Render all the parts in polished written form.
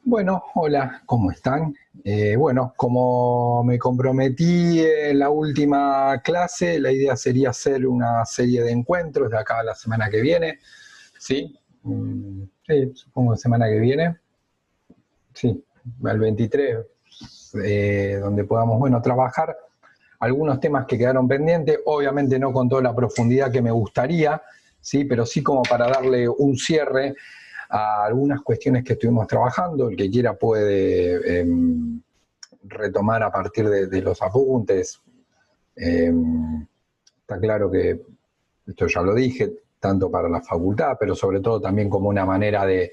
Bueno, hola, ¿cómo están? Bueno, como me comprometí en la última clase, la idea sería hacer una serie de encuentros de acá a la semana que viene, ¿sí? Sí, supongo que semana que viene, sí, al 23, donde podamos, bueno, trabajar algunos temas que quedaron pendientes, obviamente no con toda la profundidad que me gustaría, ¿sí? Pero sí como para darle un cierre a algunas cuestiones que estuvimos trabajando. El que quiera puede retomar a partir de los apuntes. Eh, Está claro que esto ya lo dije, tanto para la facultad, pero sobre todo también como una manera de,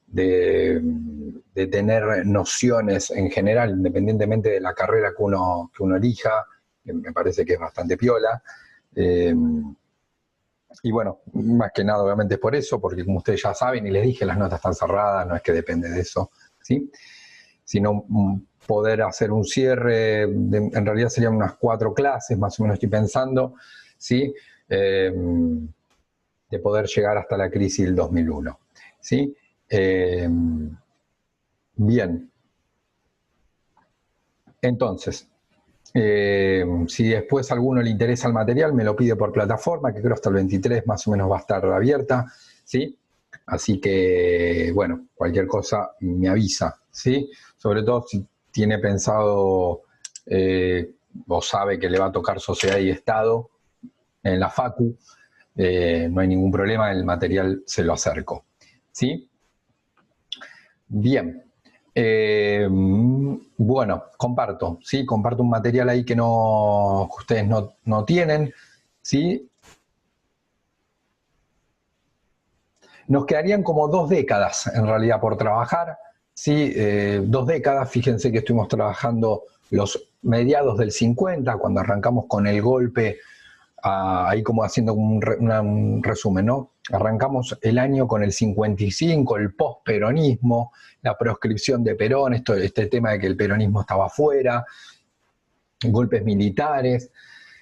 de tener nociones en general, independientemente de la carrera que uno elija, que me parece que es bastante piola. Eh, y bueno, más que nada obviamente es por eso, porque como ustedes ya saben y les dije, las notas están cerradas, no es que depende de eso, ¿sí? Sino poder hacer un cierre, en realidad serían unas 4 clases, más o menos estoy pensando, ¿sí? Eh, de poder llegar hasta la crisis del 2001, ¿sí? Eh, Bien, entonces, si después a alguno le interesa el material, me lo pide por plataforma, que creo hasta el 23 más o menos va a estar abierta, ¿sí? Así que, bueno, cualquier cosa me avisa, ¿sí? Sobre todo si tiene pensado o sabe que le va a tocar sociedad y Estado en la Facu, no hay ningún problema, el material se lo acerco, ¿sí? Bien. Bueno, comparto, ¿sí? Comparto un material ahí que ustedes no tienen, ¿sí? Nos quedarían como 2 décadas en realidad por trabajar, ¿sí? 2 décadas, fíjense que estuvimos trabajando los mediados del 50, cuando arrancamos con el golpe, ahí como haciendo un resumen, ¿no? Arrancamos el año con el 55, el posperonismo, la proscripción de Perón, este tema de que el peronismo estaba afuera, golpes militares,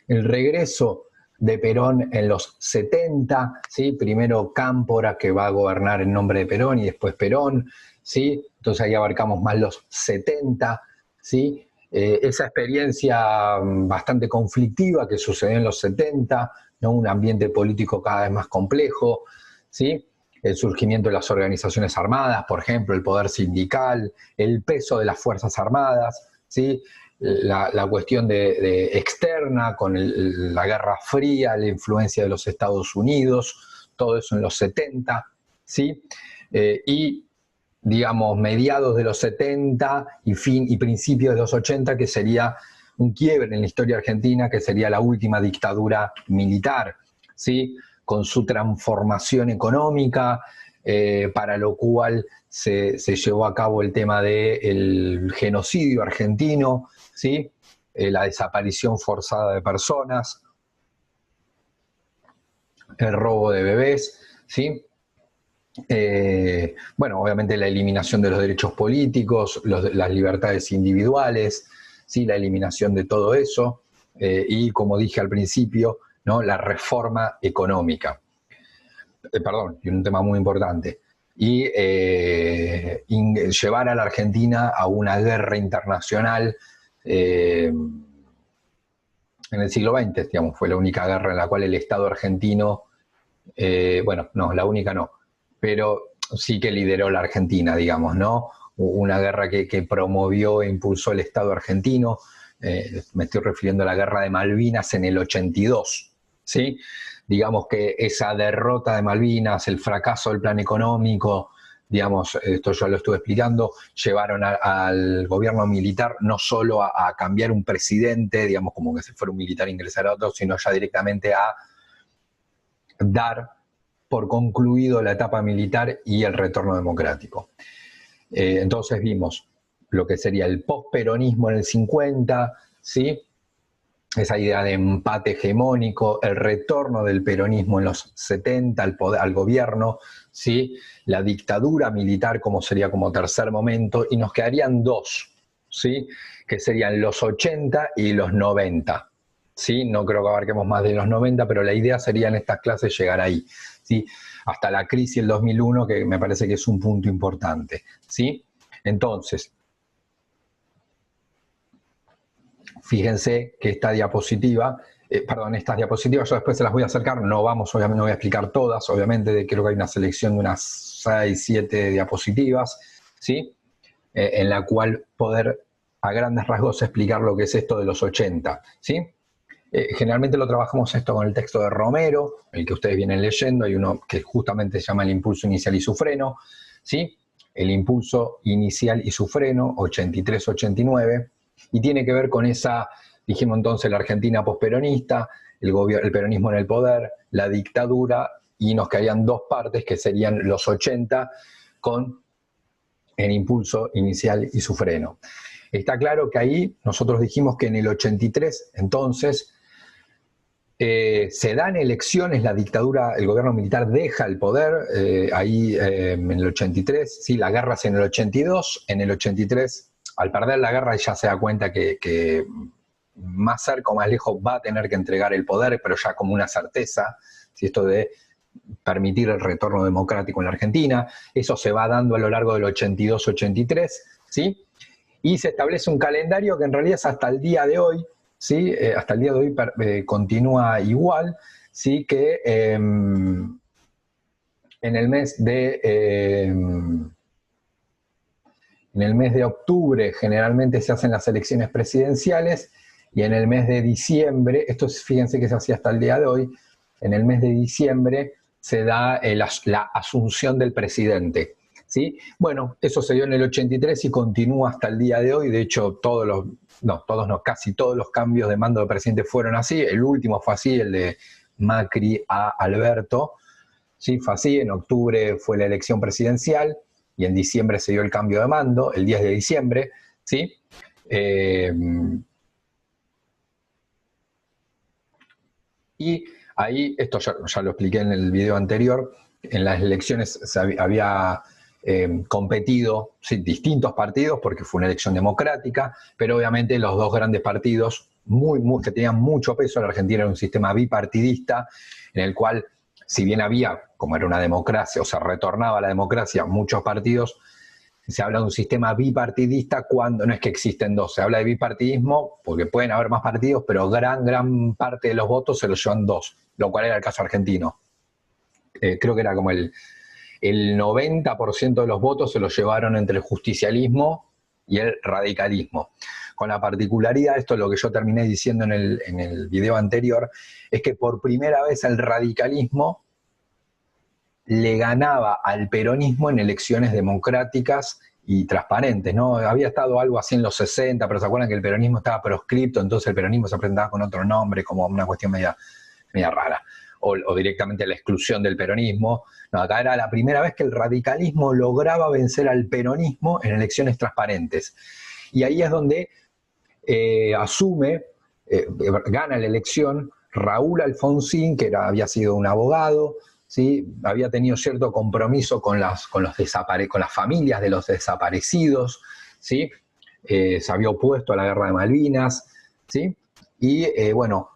el regreso de Perón en los 70, ¿sí? Primero Cámpora, que va a gobernar en nombre de Perón, y después Perón, ¿sí? Entonces ahí abarcamos más los 70, ¿sí? Esa experiencia bastante conflictiva que sucedió en los 70, ¿no? Un ambiente político cada vez más complejo, ¿sí? El surgimiento de las organizaciones armadas, por ejemplo, el poder sindical, el peso de las Fuerzas Armadas, ¿sí? La cuestión de externa con la Guerra Fría, la influencia de los Estados Unidos, todo eso en los 70, ¿sí? Y digamos, mediados de los 70 y principios de los 80, que sería un quiebre en la historia argentina, que sería la última dictadura militar, ¿sí? Con su transformación económica, para lo cual se llevó a cabo el tema del genocidio argentino, ¿sí? La desaparición forzada de personas, el robo de bebés, ¿sí? Bueno, obviamente la eliminación de los derechos políticos, las libertades individuales, ¿sí? La eliminación de todo eso, y como dije al principio, ¿no? La reforma económica. Perdón, y un tema muy importante. Y llevar a la Argentina a una guerra internacional en el siglo XX, digamos, fue la única guerra en la cual el Estado argentino, bueno, no, la única no, pero sí que lideró la Argentina, digamos, ¿no? Una guerra que promovió e impulsó el Estado argentino, me estoy refiriendo a la guerra de Malvinas en el 82, ¿sí? Digamos que esa derrota de Malvinas, el fracaso del plan económico, digamos, esto yo lo estuve explicando, llevaron al gobierno militar no solo a cambiar un presidente, digamos, como que si fuera un militar ingresar a otro, sino ya directamente a dar por concluido la etapa militar y el retorno democrático. Entonces vimos lo que sería el posperonismo en el 50, ¿sí? Esa idea de empate hegemónico, el retorno del peronismo en los 70 al gobierno, ¿sí? La dictadura militar como sería como tercer momento, y nos quedarían 2, ¿sí? Que serían los 80 y los 90. ¿Sí? No creo que abarquemos más de los 90, pero la idea sería en estas clases llegar ahí, ¿sí? Hasta la crisis del 2001, que me parece que es un punto importante, ¿sí? Entonces, fíjense que esta diapositiva, estas diapositivas yo después se las voy a acercar, obviamente no voy a explicar todas, obviamente creo que hay una selección de unas 6, 7 diapositivas, ¿sí? En la cual poder a grandes rasgos explicar lo que es esto de los 80, ¿sí? Generalmente lo trabajamos esto con el texto de Romero, el que ustedes vienen leyendo, hay uno que justamente se llama el impulso inicial y su freno, ¿sí? El impulso inicial y su freno, 83-89, y tiene que ver con esa, dijimos entonces, la Argentina posperonista, el peronismo en el poder, la dictadura, y nos quedarían dos partes que serían los 80 con el impulso inicial y su freno. Está claro que ahí nosotros dijimos que en el 83, entonces, se dan elecciones, la dictadura, el gobierno militar deja el poder, en el 83, sí, la guerra es en el 82, en el 83, al perder la guerra ya se da cuenta que más cerca o más lejos va a tener que entregar el poder, pero ya como una certeza, ¿sí? Esto de permitir el retorno democrático en la Argentina, eso se va dando a lo largo del 82-83, ¿sí? Y se establece un calendario que en realidad es hasta el día de hoy, ¿sí? Hasta el día de hoy continúa igual, ¿sí? Que en el mes de octubre generalmente se hacen las elecciones presidenciales y en el mes de diciembre, fíjense que se hacía hasta el día de hoy, en el mes de diciembre se da la asunción del presidente, ¿sí? Bueno, eso se dio en el 83 y continúa hasta el día de hoy. De hecho, casi todos los cambios de mando del presidente fueron así. El último fue así, el de Macri a Alberto, ¿sí? Fue así. En octubre fue la elección presidencial y en diciembre se dio el cambio de mando, el 10 de diciembre, ¿sí? Y ahí, esto ya lo expliqué en el video anterior, en las elecciones había competido, sí, distintos partidos, porque fue una elección democrática, pero obviamente los dos grandes partidos, que tenían mucho peso en la Argentina, era un sistema bipartidista, en el cual, si bien había, como era una democracia, o se retornaba a la democracia, muchos partidos, se habla de un sistema bipartidista cuando no es que existen dos, se habla de bipartidismo porque pueden haber más partidos, pero gran parte de los votos se los llevan dos, lo cual era el caso argentino. Creo que era como el 90% de los votos se los llevaron entre el justicialismo y el radicalismo. Con la particularidad, esto es lo que yo terminé diciendo en el video anterior, es que por primera vez el radicalismo le ganaba al peronismo en elecciones democráticas y transparentes, ¿no? Había estado algo así en los 60, pero se acuerdan que el peronismo estaba proscripto, entonces el peronismo se presentaba con otro nombre, como una cuestión media rara, o directamente la exclusión del peronismo. No, acá era la primera vez que el radicalismo lograba vencer al peronismo en elecciones transparentes. Y ahí es donde gana la elección Raúl Alfonsín, que había sido un abogado, ¿sí? Había tenido cierto compromiso con las familias de los desaparecidos, ¿sí? Se había opuesto a la guerra de Malvinas, ¿sí? Y bueno,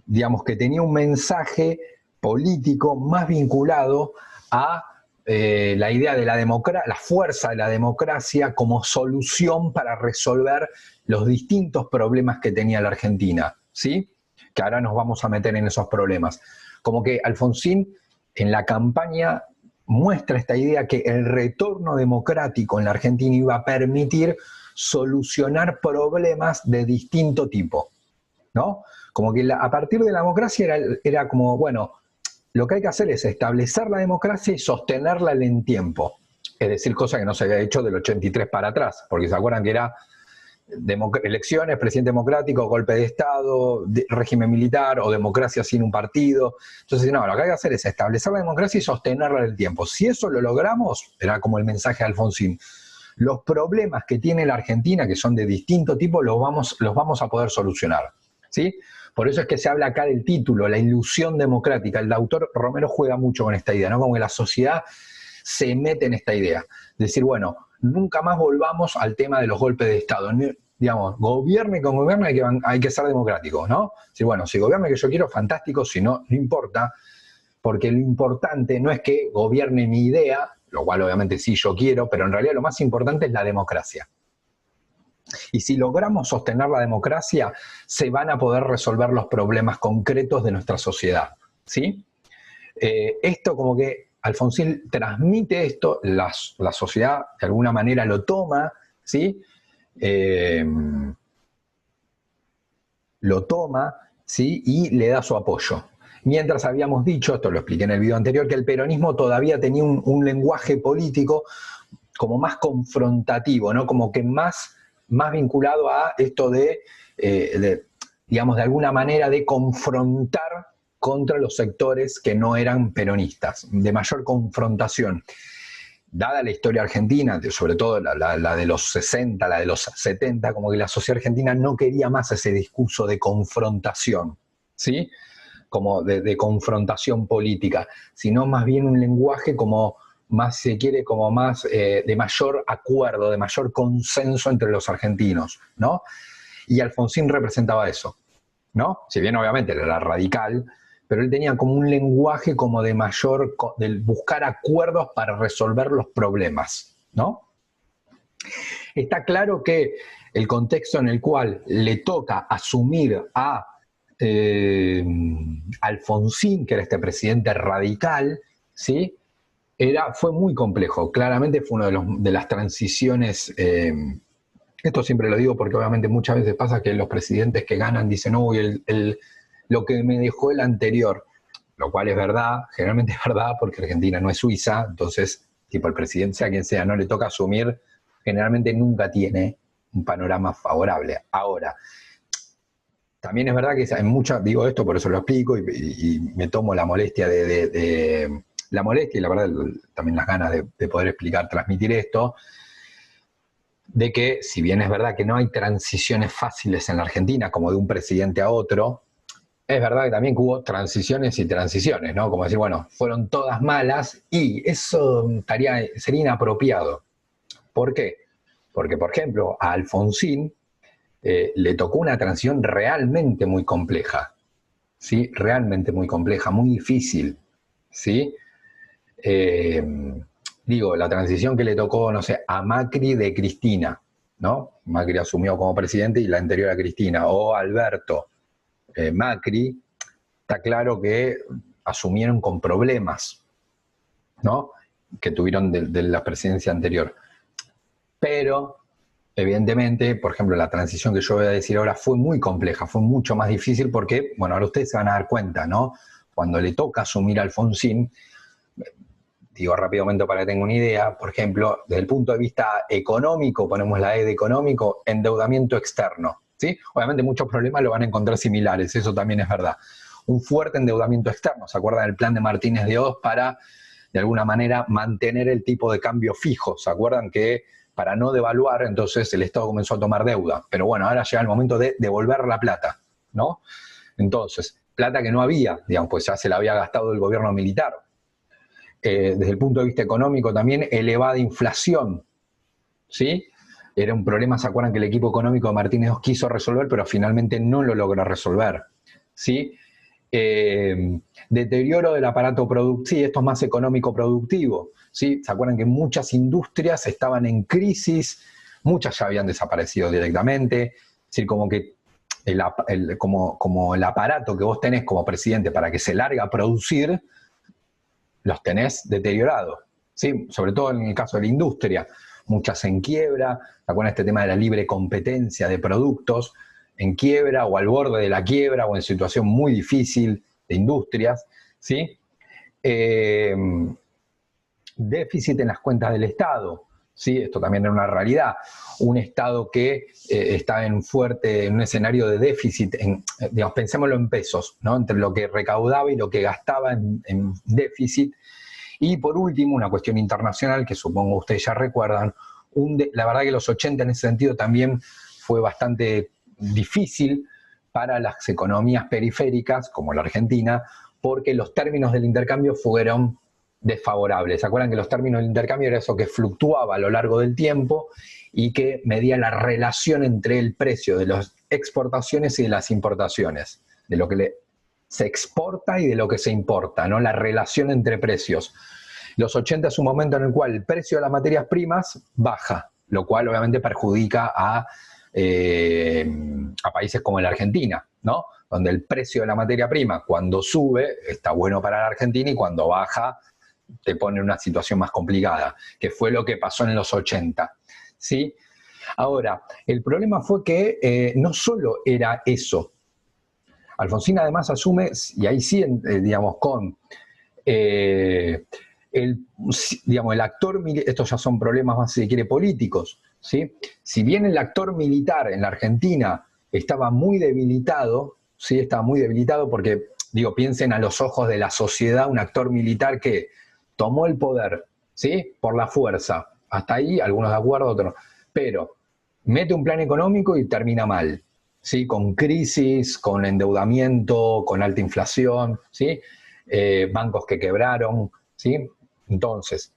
digamos que tenía un mensaje político más vinculado a la idea de la fuerza de la democracia como solución para resolver los distintos problemas que tenía la Argentina, ¿sí? Que ahora nos vamos a meter en esos problemas. Como que Alfonsín en la campaña muestra esta idea que el retorno democrático en la Argentina iba a permitir solucionar problemas de distinto tipo, ¿no? Como que a partir de la democracia era como, bueno, lo que hay que hacer es establecer la democracia y sostenerla en el tiempo. Es decir, cosa que no se había hecho del 83 para atrás, porque se acuerdan que era elecciones, presidente democrático, golpe de Estado, régimen militar o democracia sin un partido. Entonces, no, lo que hay que hacer es establecer la democracia y sostenerla en el tiempo. Si eso lo logramos, era como el mensaje de Alfonsín, los problemas que tiene la Argentina, que son de distinto tipo, los vamos a poder solucionar, ¿sí? Por eso es que se habla acá del título, la ilusión democrática. El autor Romero juega mucho con esta idea, ¿no? Como que la sociedad se mete en esta idea. Decir, bueno, nunca más volvamos al tema de los golpes de Estado. Digamos, gobierne con gobierno hay que ser democrático, ¿no? Si, bueno, si gobierne que yo quiero, fantástico, si no, no importa, porque lo importante no es que gobierne mi idea, lo cual obviamente sí yo quiero, pero en realidad lo más importante es la democracia. Y si logramos sostener la democracia, se van a poder resolver los problemas concretos de nuestra sociedad, ¿sí? Esto como que Alfonsín transmite esto, la sociedad de alguna manera lo toma, ¿sí? Lo toma, ¿sí? Y le da su apoyo. Mientras habíamos dicho, esto lo expliqué en el video anterior, que el peronismo todavía tenía un lenguaje político como más confrontativo, ¿no? Como que más vinculado a esto digamos, de alguna manera de confrontar contra los sectores que no eran peronistas, de mayor confrontación. Dada la historia argentina, sobre todo la de los 60, la de los 70, como que la sociedad argentina no quería más ese discurso de confrontación, ¿sí? Como de confrontación política, sino más bien un lenguaje como más, si se quiere, como más de mayor acuerdo, de mayor consenso entre los argentinos, ¿no? Y Alfonsín representaba eso, ¿no? Si bien obviamente era radical, pero él tenía como un lenguaje como de mayor, de buscar acuerdos para resolver los problemas, ¿no? Está claro que el contexto en el cual le toca asumir a Alfonsín, que era este presidente radical, ¿sí? Fue muy complejo. Claramente fue una de las transiciones. Esto siempre lo digo porque obviamente muchas veces pasa que los presidentes que ganan dicen, uy, lo que me dejó el anterior, lo cual es verdad, generalmente es verdad porque Argentina no es Suiza, entonces, tipo el presidente, sea quien sea, no le toca asumir, generalmente nunca tiene un panorama favorable. Ahora, también es verdad que hay mucha, digo esto, por eso lo explico y me tomo la molestia la molestia y la verdad también las ganas de poder explicar, transmitir esto, de que si bien es verdad que no hay transiciones fáciles en la Argentina, como de un presidente a otro, es verdad que también hubo transiciones y transiciones, ¿no? Como decir, bueno, fueron todas malas y eso sería inapropiado. ¿Por qué? Porque, por ejemplo, a Alfonsín le tocó una transición realmente muy compleja, ¿sí? Realmente muy compleja, muy difícil, ¿sí? Digo, la transición que le tocó, no sé, a Macri de Cristina, ¿no? Macri asumió como presidente y la anterior a Cristina, o Alberto Macri, está claro que asumieron con problemas, ¿no? Que tuvieron de la presidencia anterior. Pero, evidentemente, por ejemplo, la transición que yo voy a decir ahora fue muy compleja, fue mucho más difícil porque, bueno, ahora ustedes se van a dar cuenta, ¿no? Cuando le toca asumir a Alfonsín, digo rápidamente para que tengan una idea, por ejemplo, desde el punto de vista económico, ponemos la E de económico, endeudamiento externo, ¿sí? Obviamente muchos problemas lo van a encontrar similares, eso también es verdad. Un fuerte endeudamiento externo, ¿se acuerdan del plan de Martínez de Oz para, de alguna manera, mantener el tipo de cambio fijo? ¿Se acuerdan que para no devaluar, entonces el Estado comenzó a tomar deuda? Pero bueno, ahora llega el momento de devolver la plata, ¿no? Entonces, plata que no había, digamos, pues ya se la había gastado el gobierno militar. Desde el punto de vista económico también, elevada inflación, ¿sí? Era un problema, ¿se acuerdan que el equipo económico de Martínez Oz quiso resolver, pero finalmente no lo logró resolver, ¿sí? Deterioro del aparato productivo, sí, esto es más económico productivo, ¿sí? ¿Se acuerdan que muchas industrias estaban en crisis? Muchas ya habían desaparecido directamente, es decir, como que como el aparato que vos tenés como presidente para que se largue a producir, los tenés deteriorados, ¿sí? Sobre todo en el caso de la industria, muchas en quiebra, ¿se acuerdan este tema de la libre competencia de productos? En quiebra o al borde de la quiebra o en situación muy difícil de industrias, ¿sí? Déficit en las cuentas del Estado, ¿sí? Esto también era una realidad. Un Estado que está en un escenario de déficit, digamos, pensémoslo en pesos, ¿no? Entre lo que recaudaba y lo que gastaba en déficit. Y por último, una cuestión internacional que supongo ustedes ya recuerdan, la verdad que los 80 en ese sentido también fue bastante difícil para las economías periféricas, como la Argentina, porque los términos del intercambio fueron desfavorables. ¿Se acuerdan que los términos del intercambio era eso que fluctuaba a lo largo del tiempo y que medía la relación entre el precio de las exportaciones y de las importaciones, de lo que se exporta y de lo que se importa, ¿no? La relación entre precios. Los 80 es un momento en el cual el precio de las materias primas baja, lo cual obviamente perjudica a países como la Argentina, ¿no? Donde el precio de la materia prima cuando sube está bueno para la Argentina y cuando baja te pone en una situación más complicada, que fue lo que pasó en los 80, ¿sí? Ahora, el problema fue que no solo era eso. Alfonsín además asume, y ahí sí, digamos, con el actor, estos ya son problemas más, si se quiere, políticos, ¿sí? Si bien el actor militar en la Argentina estaba muy debilitado, ¿sí? Estaba muy debilitado porque, digo, piensen a los ojos de la sociedad, un actor militar que tomó el poder, ¿sí? Por la fuerza. Hasta ahí, algunos de acuerdo, otros no. Pero mete un plan económico y termina mal, ¿sí? Con crisis, con endeudamiento, con alta inflación, ¿sí? Bancos que quebraron, ¿sí? Entonces,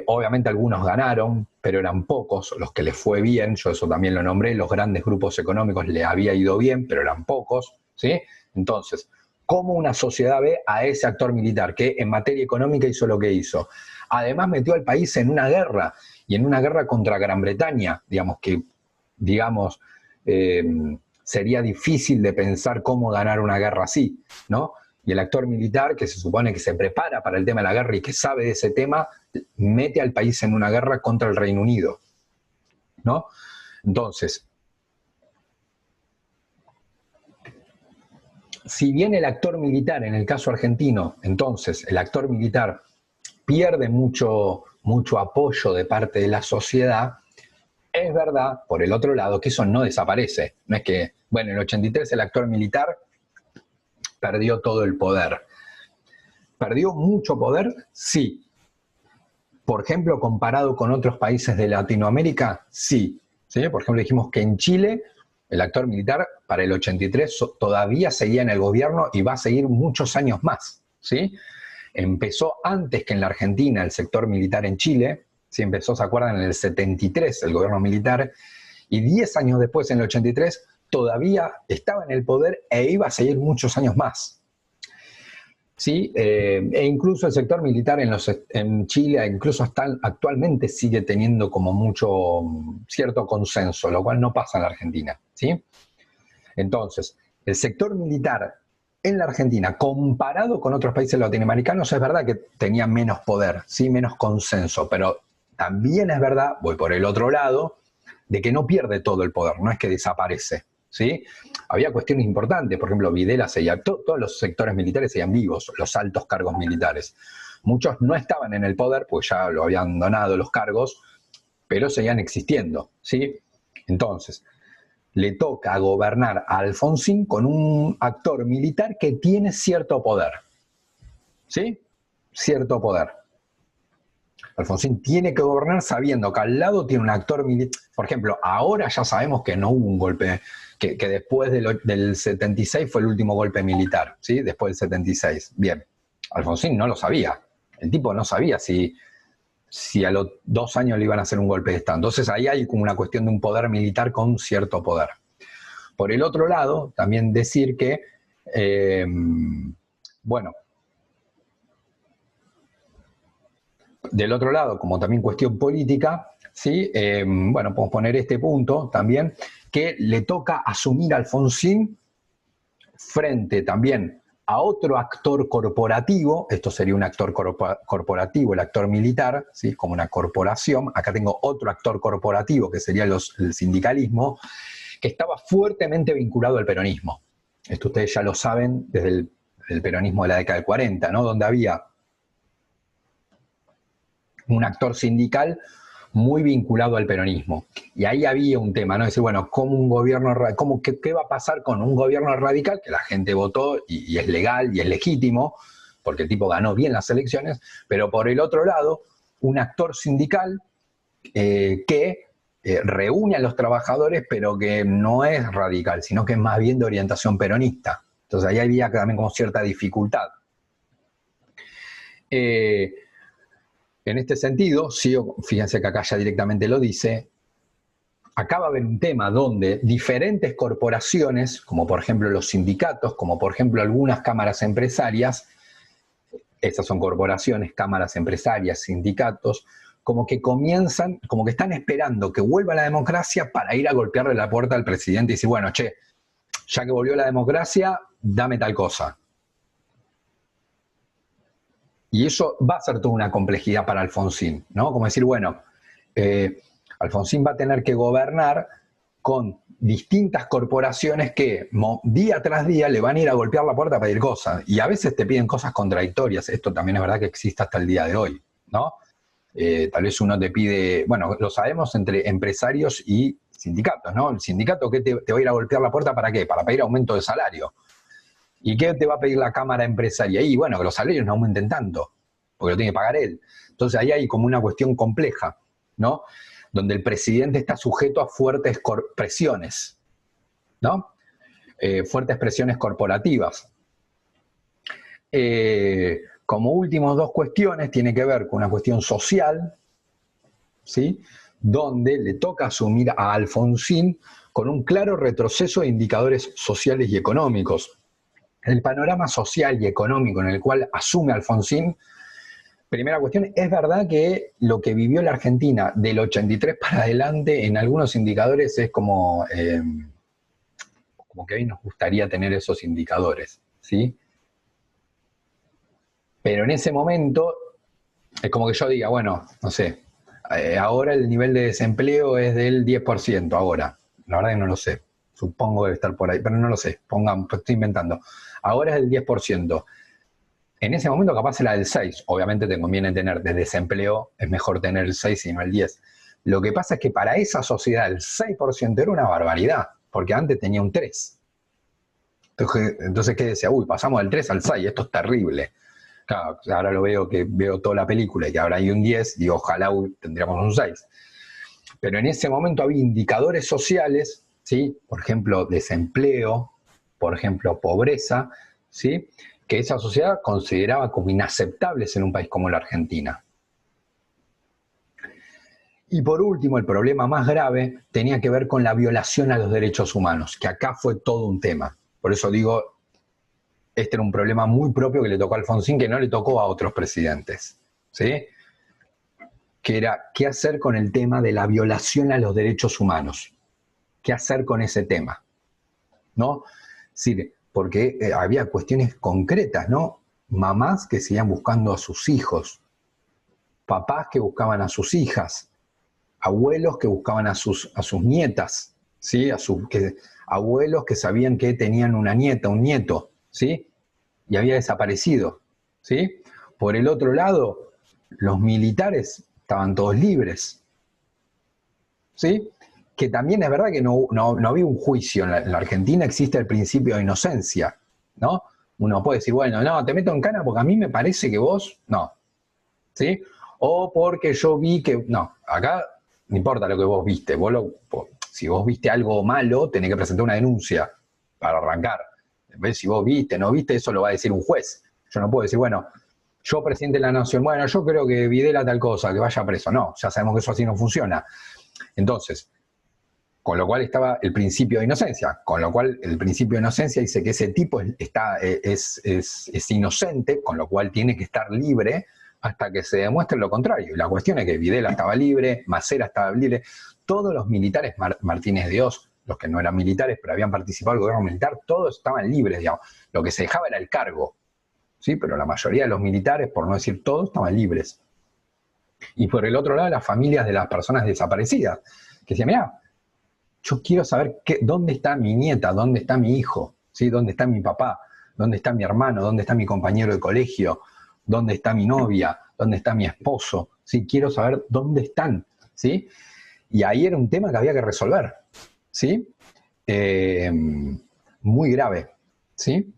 obviamente algunos ganaron, pero eran pocos los que les fue bien, yo eso también lo nombré, los grandes grupos económicos le había ido bien, pero eran pocos, ¿sí? Entonces, ¿cómo una sociedad ve a ese actor militar que en materia económica hizo lo que hizo? Además metió al país en una guerra, y en una guerra contra Gran Bretaña, digamos, sería difícil de pensar cómo ganar una guerra así, ¿no? Y el actor militar, que se supone que se prepara para el tema de la guerra y que sabe de ese tema, mete al país en una guerra contra el Reino Unido, ¿no? Entonces, si bien el actor militar, en el caso argentino, entonces el actor militar pierde mucho apoyo de parte de la sociedad, es verdad, por el otro lado, que eso no desaparece. No es que, bueno, en el 83 el actor militar perdió todo el poder. ¿Perdió mucho poder? Sí. Por ejemplo, comparado con otros países de Latinoamérica, sí. ¿Sí? Por ejemplo, dijimos que en Chile el actor militar para el 83 todavía seguía en el gobierno y va a seguir muchos años más, ¿sí? Empezó antes que en la Argentina el sector militar en Chile, ¿sí? Empezó, ¿se acuerdan?, en el 73 el gobierno militar, y 10 años después, en el 83, todavía estaba en el poder e iba a seguir muchos años más. ¿Sí? E incluso el sector militar en Chile, incluso hasta actualmente, sigue teniendo como cierto consenso, lo cual no pasa en la Argentina, ¿sí? Entonces, el sector militar en la Argentina, comparado con otros países latinoamericanos, es verdad que tenía menos poder, ¿sí? Menos consenso, pero también es verdad, voy por el otro lado, de que no pierde todo el poder, no es que desaparece, ¿sí? Había cuestiones importantes, por ejemplo, Videla seguía, todos los sectores militares seguían vivos, los altos cargos militares. Muchos no estaban en el poder, pues ya lo habían donado los cargos, pero seguían existiendo, ¿sí? Entonces, le toca gobernar a Alfonsín con un actor militar que tiene cierto poder, ¿sí? Cierto poder. Alfonsín tiene que gobernar sabiendo que al lado tiene un actor militar. Por ejemplo, ahora ya sabemos que no hubo un golpe, que después del 76 fue el último golpe militar, ¿sí? Después del 76. Bien, Alfonsín no lo sabía. El tipo no sabía si a los 2 años le iban a hacer un golpe de Estado. Entonces ahí hay como una cuestión de un poder militar con cierto poder. Por el otro lado, también decir que, bueno, del otro lado, como también cuestión política, ¿sí? Bueno, podemos poner este punto también, que le toca asumir a Alfonsín frente también a otro actor corporativo, esto sería un actor corporativo, el actor militar, ¿sí? Como una corporación. Acá tengo otro actor corporativo, que sería el sindicalismo, que estaba fuertemente vinculado al peronismo. Esto ustedes ya lo saben desde el peronismo de la década del 40, ¿no? Donde había un actor sindical muy vinculado al peronismo. Y ahí había un tema, ¿no? Decir, bueno, ¿qué va a pasar con un gobierno radical que la gente votó y es legal y es legítimo, porque el tipo ganó bien las elecciones, pero por el otro lado, un actor sindical que reúne a los trabajadores, pero que no es radical, sino que es más bien de orientación peronista. Entonces ahí había también como cierta dificultad. En este sentido, fíjense que acá ya directamente lo dice, acá va a haber un tema donde diferentes corporaciones, como por ejemplo los sindicatos, como por ejemplo algunas cámaras empresarias, esas son corporaciones, cámaras empresarias, sindicatos, como que comienzan, como que están esperando que vuelva la democracia para ir a golpearle la puerta al presidente y decir, bueno, che, ya que volvió la democracia, dame tal cosa. Y eso va a ser toda una complejidad para Alfonsín, ¿no? Como decir, bueno, Alfonsín va a tener que gobernar con distintas corporaciones que día tras día le van a ir a golpear la puerta a pedir cosas. Y a veces te piden cosas contradictorias. Esto también es verdad que existe hasta el día de hoy, ¿no? Tal vez uno te pide, bueno, lo sabemos entre empresarios y sindicatos, ¿no? El sindicato que te va a ir a golpear la puerta ¿para qué? Para pedir aumento de salario. ¿Y qué te va a pedir la Cámara Empresaria? Y bueno, que los salarios no aumenten tanto, porque lo tiene que pagar él. Entonces ahí hay como una cuestión compleja, ¿no? Donde el presidente está sujeto a fuertes presiones, ¿no? Fuertes presiones corporativas. Como últimas dos cuestiones, tiene que ver con una cuestión social, ¿sí? Donde le toca asumir a Alfonsín con un claro retroceso de indicadores sociales y económicos. El panorama social y económico en el cual asume Alfonsín, primera cuestión, es verdad que lo que vivió la Argentina del 83 para adelante en algunos indicadores es como que hoy nos gustaría tener esos indicadores, ¿sí? Pero en ese momento es como que yo diga, bueno, no sé, ahora el nivel de desempleo es del 10% ahora. La verdad que no lo sé. Supongo que debe estar por ahí, pero no lo sé. Estoy inventando. Ahora es del 10%. En ese momento capaz era del 6%. Obviamente te conviene tener de desempleo, es mejor tener el 6 y no el 10%. Lo que pasa es que para esa sociedad el 6% era una barbaridad, porque antes tenía un 3%. Entonces ¿qué decía? Uy, pasamos del 3 al 6, esto es terrible. Claro, ahora lo veo que veo toda la película y que ahora hay un 10, digo, ojalá tendríamos un 6. Pero en ese momento había indicadores sociales, ¿sí? Por ejemplo, desempleo, por ejemplo, pobreza, ¿sí? Que esa sociedad consideraba como inaceptables en un país como la Argentina. Y por último, el problema más grave tenía que ver con la violación a los derechos humanos, que acá fue todo un tema. Por eso digo, este era un problema muy propio que le tocó a Alfonsín, que no le tocó a otros presidentes, ¿sí? Que era, ¿qué hacer con el tema de la violación a los derechos humanos? ¿Qué hacer con ese tema? ¿No? Sí, porque había cuestiones concretas, ¿no? Mamás que seguían buscando a sus hijos, papás que buscaban a sus hijas, abuelos que buscaban a sus nietas, ¿sí? Abuelos que sabían que tenían una nieta, un nieto, ¿sí? Y había desaparecido, ¿sí? Por el otro lado, los militares estaban todos libres, ¿sí? Que también es verdad que no había un juicio. En la Argentina existe el principio de inocencia, ¿no? Uno puede decir, bueno, no, te meto en cana porque a mí me parece que vos, no, ¿sí? O porque yo vi que, no, acá no importa lo que vos viste, si vos viste algo malo, tenés que presentar una denuncia para arrancar. Si vos viste, no viste, eso lo va a decir un juez. Yo no puedo decir, bueno, yo presidente de la nación, bueno, yo creo que Videla tal cosa, que vaya preso. No, ya sabemos que eso así no funciona. Entonces, con lo cual estaba el principio de inocencia, con lo cual el principio de inocencia dice que ese tipo es inocente, con lo cual tiene que estar libre hasta que se demuestre lo contrario. Y la cuestión es que Videla estaba libre, Macera estaba libre, todos los militares, Martínez de Oz, los que no eran militares pero habían participado del gobierno militar, todos estaban libres, digamos. Lo que se dejaba era el cargo, ¿sí? Pero la mayoría de los militares, por no decir todos, estaban libres. Y por el otro lado, las familias de las personas desaparecidas, que decían, mirá, yo quiero saber dónde está mi nieta, dónde está mi hijo, ¿sí? Dónde está mi papá, dónde está mi hermano, dónde está mi compañero de colegio, dónde está mi novia, dónde está mi esposo, ¿sí? Quiero saber dónde están, ¿sí? Y ahí era un tema que había que resolver, ¿sí? Muy grave, ¿sí?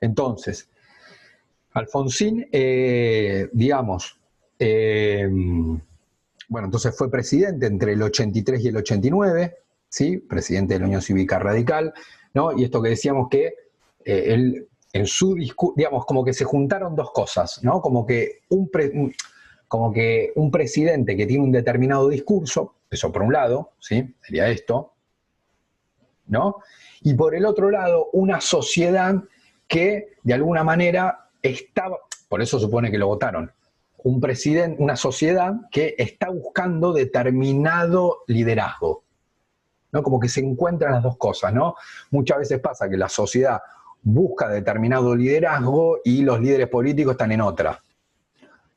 Entonces, Alfonsín, digamos, bueno, entonces fue presidente entre el 83 y el 89, ¿sí? Presidente de la Unión Cívica Radical, ¿no? Y esto que decíamos que él, en su discurso, digamos, como que se juntaron dos cosas, ¿no? Como que un presidente que tiene un determinado discurso, eso por un lado, ¿sí? Sería esto, ¿no? Y por el otro lado, una sociedad que de alguna manera estaba, por eso supone que lo votaron. Un presidente, una sociedad que está buscando determinado liderazgo, ¿no? Como que se encuentran las dos cosas, ¿no? Muchas veces pasa que la sociedad busca determinado liderazgo y los líderes políticos están en otra,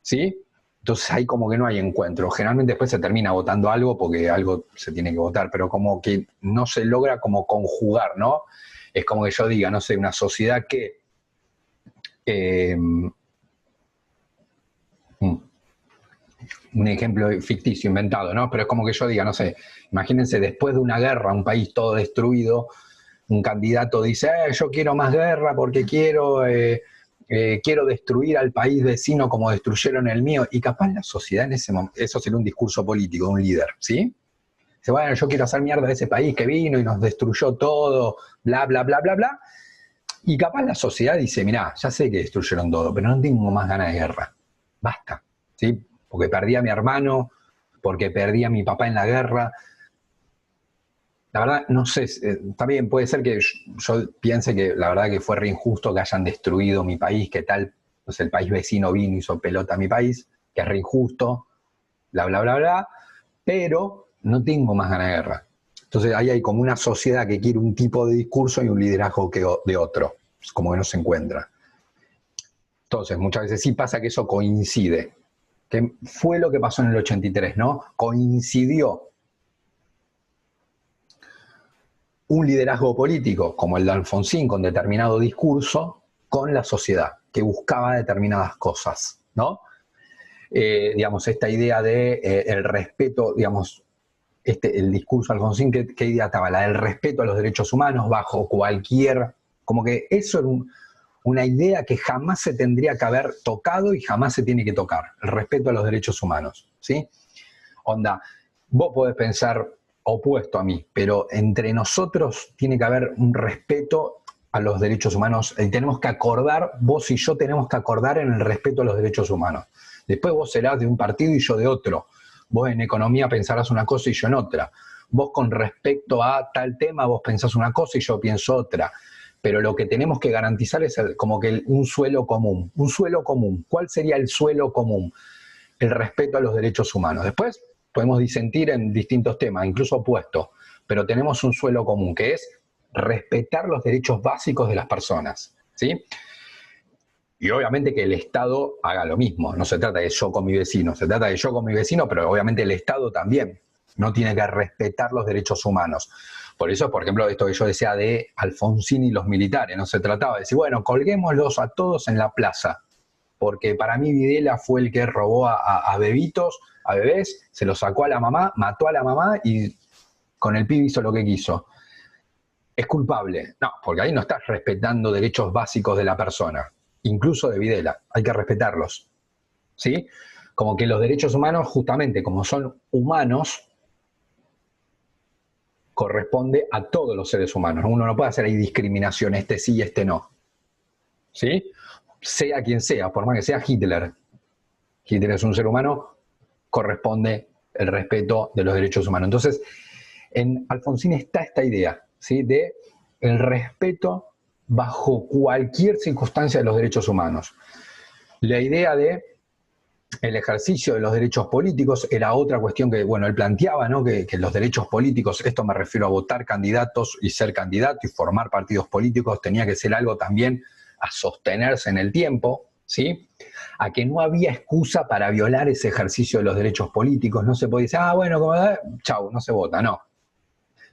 ¿sí? Entonces ahí como que no hay encuentro. Generalmente después se termina votando algo porque algo se tiene que votar, pero como que no se logra como conjugar, ¿no? Es como que yo diga, no sé, una sociedad que... un ejemplo ficticio, inventado, ¿no? Pero es como que yo diga, no sé, imagínense, después de una guerra, un país todo destruido, un candidato dice, yo quiero más guerra porque quiero destruir al país vecino como destruyeron el mío. Y capaz la sociedad en ese momento, eso sería un discurso político de un líder, ¿sí? Dice, bueno, yo quiero hacer mierda a ese país que vino y nos destruyó todo, bla, bla, bla, bla, bla. Y capaz la sociedad dice, mirá, ya sé que destruyeron todo, pero no tengo más ganas de guerra. Basta, ¿sí? Porque perdí a mi hermano, porque perdí a mi papá en la guerra. La verdad, no sé, también puede ser que yo piense que la verdad que fue re injusto que hayan destruido mi país, que tal, pues el país vecino vino y hizo pelota a mi país, que es re injusto, bla, bla, bla, bla, pero no tengo más ganas de guerra. Entonces ahí hay como una sociedad que quiere un tipo de discurso y un liderazgo de otro, como que no se encuentra. Entonces muchas veces sí pasa que eso coincide, que fue lo que pasó en el 83, ¿no? Coincidió un liderazgo político como el de Alfonsín con determinado discurso con la sociedad que buscaba determinadas cosas, ¿no? Digamos, esta idea de el respeto, digamos, el discurso de Alfonsín, ¿qué idea estaba? La del respeto a los derechos humanos bajo cualquier, como que eso era una idea que jamás se tendría que haber tocado y jamás se tiene que tocar, el respeto a los derechos humanos, ¿sí? Onda, vos podés pensar opuesto a mí, pero entre nosotros tiene que haber un respeto a los derechos humanos. Tenemos que acordar, vos y yo tenemos que acordar en el respeto a los derechos humanos. Después vos serás de un partido y yo de otro. Vos en economía pensarás una cosa y yo en otra. Vos con respecto a tal tema, vos pensás una cosa y yo pienso otra. Pero lo que tenemos que garantizar es como que un suelo común. Un suelo común. ¿Cuál sería el suelo común? El respeto a los derechos humanos. Después podemos disentir en distintos temas, incluso opuestos, pero tenemos un suelo común, que es respetar los derechos básicos de las personas, ¿sí? Y obviamente que el Estado haga lo mismo. No se trata de yo con mi vecino, se trata de yo con mi vecino, pero obviamente el Estado también no tiene que respetar los derechos humanos. Por eso, por ejemplo, esto que yo decía de Alfonsín y los militares, no se trataba de decir, bueno, colguémoslos a todos en la plaza, porque para mí Videla fue el que robó a bebitos, a bebés, se los sacó a la mamá, mató a la mamá y con el pibe hizo lo que quiso. Es culpable. No, porque ahí no estás respetando derechos básicos de la persona, incluso de Videla, hay que respetarlos, ¿sí? Como que los derechos humanos, justamente como son humanos, corresponde a todos los seres humanos. Uno no puede hacer ahí discriminación, este sí y este no, ¿sí? Sea quien sea, por más que sea Hitler. Hitler es un ser humano, corresponde el respeto de los derechos humanos. Entonces, en Alfonsín está esta idea, ¿sí? De el respeto bajo cualquier circunstancia de los derechos humanos. La idea de el ejercicio de los derechos políticos era otra cuestión que, bueno, él planteaba, ¿no? Que los derechos políticos, esto me refiero a votar candidatos y ser candidato y formar partidos políticos, tenía que ser algo también a sostenerse en el tiempo, ¿sí? A que no había excusa para violar ese ejercicio de los derechos políticos, no se podía decir, bueno, como, chau, no se vota, no,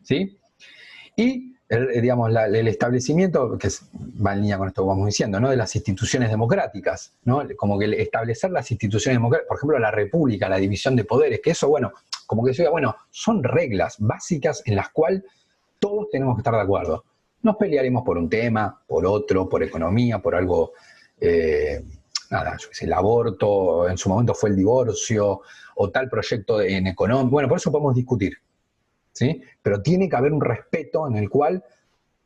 ¿sí? Y digamos, el establecimiento, que va en línea con esto que vamos diciendo, ¿no? De las instituciones democráticas, ¿no? Como que establecer las instituciones democráticas, por ejemplo, la república, la división de poderes, que eso, bueno, como que decía, bueno, son reglas básicas en las cuales todos tenemos que estar de acuerdo. Nos pelearemos por un tema, por otro, por economía, por algo, nada, yo qué sé, el aborto, en su momento fue el divorcio, o tal proyecto en economía, bueno, por eso podemos discutir, ¿sí? Pero tiene que haber un respeto en el cual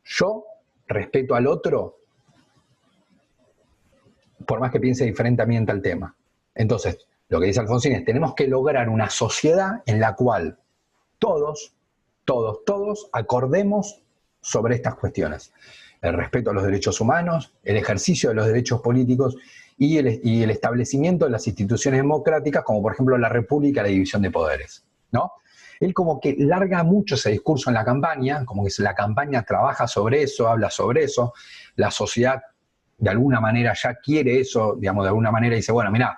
yo respeto al otro, por más que piense diferentemente al tema. Entonces, lo que dice Alfonsín es, tenemos que lograr una sociedad en la cual todos acordemos sobre estas cuestiones. El respeto a los derechos humanos, el ejercicio de los derechos políticos y el establecimiento de las instituciones democráticas, como por ejemplo la república, la división de poderes, ¿no? Él como que larga mucho ese discurso en la campaña, como que la campaña trabaja sobre eso, habla sobre eso, la sociedad de alguna manera ya quiere eso, digamos, de alguna manera dice, bueno, mirá,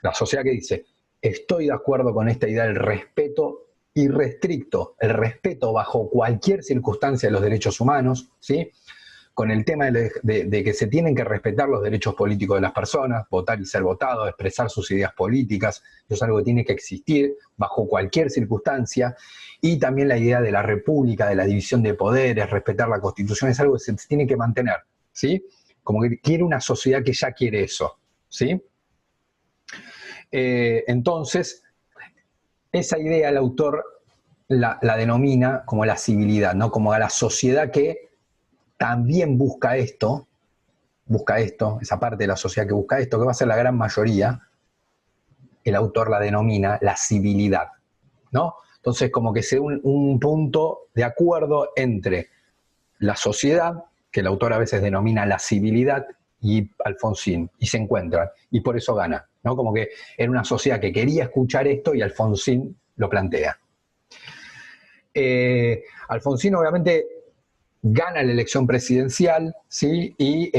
la sociedad que dice, estoy de acuerdo con esta idea del respeto irrestricto, el respeto bajo cualquier circunstancia de los derechos humanos, ¿sí? Con el tema de que se tienen que respetar los derechos políticos de las personas, votar y ser votado, expresar sus ideas políticas, eso es algo que tiene que existir bajo cualquier circunstancia, y también la idea de la república, de la división de poderes, respetar la Constitución, es algo que se tiene que mantener, ¿sí? Como que quiere una sociedad que ya quiere eso, ¿sí? Entonces, esa idea el autor la denomina como la civilidad, ¿no? Como a la sociedad que también busca esto, esa parte de la sociedad que busca esto, que va a ser la gran mayoría, el autor la denomina la civilidad, ¿no? Entonces, como que se da un punto de acuerdo entre la sociedad, que el autor a veces denomina la civilidad, y Alfonsín, y se encuentran, y por eso gana, ¿no? Como que era una sociedad que quería escuchar esto y Alfonsín lo plantea. Alfonsín obviamente gana la elección presidencial, ¿sí? Y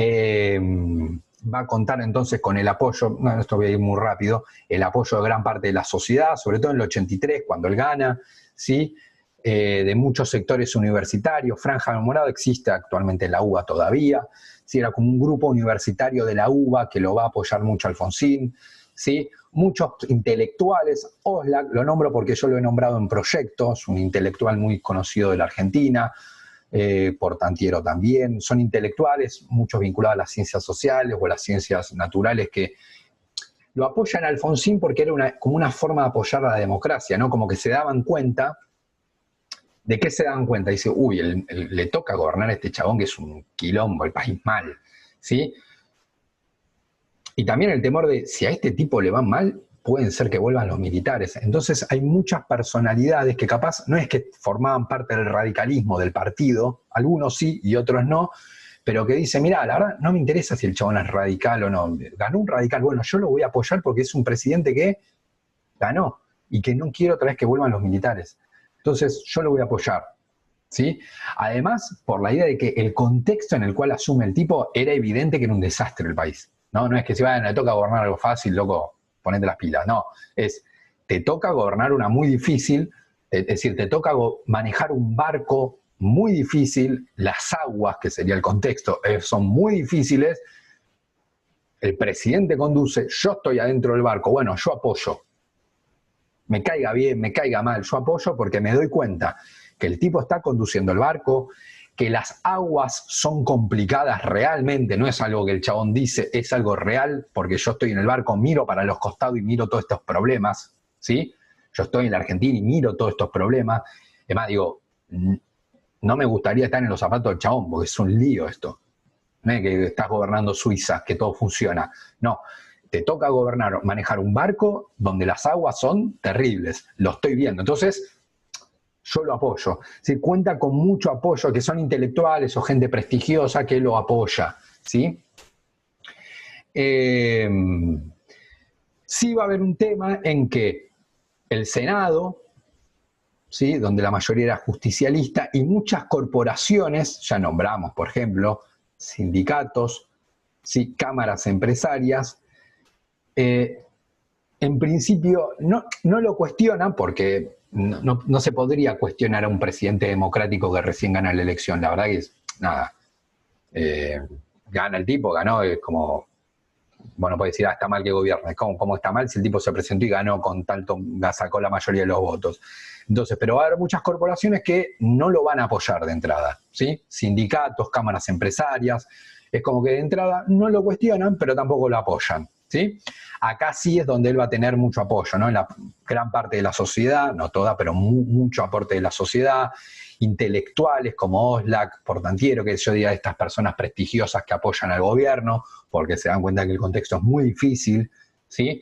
va a contar entonces con el apoyo, no, esto voy a ir muy rápido, el apoyo de gran parte de la sociedad, sobre todo en el 83, cuando él gana, ¿sí? De muchos sectores universitarios. Franja Morada existe actualmente en la UBA todavía, ¿sí? Era como un grupo universitario de la UBA que lo va a apoyar mucho Alfonsín, ¿sí? Muchos intelectuales, Oxlack lo nombro porque yo lo he nombrado en proyectos, un intelectual muy conocido de la Argentina, Portantiero también, son intelectuales, muchos vinculados a las ciencias sociales o a las ciencias naturales que lo apoyan a Alfonsín porque era como una forma de apoyar la democracia, ¿no? Como que se daban cuenta. ¿De qué se daban cuenta? Dice, uy, le toca gobernar a este chabón que es un quilombo, el país mal, ¿sí? Y también el temor de, si a este tipo le van mal, pueden ser que vuelvan los militares. Entonces hay muchas personalidades que capaz, no es que formaban parte del radicalismo del partido, algunos sí y otros no, pero que dicen, mirá, la verdad no me interesa si el chabón es radical o no. Ganó un radical, bueno, yo lo voy a apoyar porque es un presidente que ganó y que no quiero otra vez que vuelvan los militares. Entonces yo lo voy a apoyar, ¿sí? Además, por la idea de que el contexto en el cual asume el tipo era evidente que era un desastre el país. No, no es que si vayan, le toca gobernar algo fácil, loco, ponete las pilas. No, te toca gobernar una muy difícil, es decir, te toca manejar un barco muy difícil, las aguas, que sería el contexto, son muy difíciles, el presidente conduce, yo estoy adentro del barco, bueno, yo apoyo. Me caiga bien, me caiga mal, yo apoyo porque me doy cuenta que el tipo está conduciendo el barco, que las aguas son complicadas realmente, no es algo que el chabón dice, es algo real, porque yo estoy en el barco, miro para los costados y miro todos estos problemas, ¿sí? Yo estoy en la Argentina y miro todos estos problemas. Además, digo, no me gustaría estar en los zapatos del chabón, porque es un lío esto. No es que estás gobernando Suiza, que todo funciona. No, te toca gobernar, manejar un barco donde las aguas son terribles. Lo estoy viendo. Entonces, yo lo apoyo. ¿Sí? Cuenta con mucho apoyo, que son intelectuales o gente prestigiosa que lo apoya, ¿sí? Sí va a haber un tema en que el Senado, ¿sí? Donde la mayoría era justicialista, y muchas corporaciones, ya nombramos, por ejemplo, sindicatos, ¿sí? Cámaras empresarias, en principio no lo cuestionan porque no se podría cuestionar a un presidente democrático que recién gana la elección. La verdad que es, nada, gana el tipo, ganó, es como, bueno, puede decir, está mal que gobierne. ¿Cómo está mal si el tipo se presentó y ganó con tanto, sacó la mayoría de los votos? Entonces, pero va a haber muchas corporaciones que no lo van a apoyar de entrada, ¿sí? Sindicatos, cámaras empresarias, es como que de entrada no lo cuestionan, pero tampoco lo apoyan, ¿sí? Acá sí es donde él va a tener mucho apoyo, ¿no? En la gran parte de la sociedad, no toda, pero mucho aporte de la sociedad, intelectuales como Oxlack, Portantiero, que yo diga, estas personas prestigiosas que apoyan al gobierno, porque se dan cuenta que el contexto es muy difícil, ¿sí?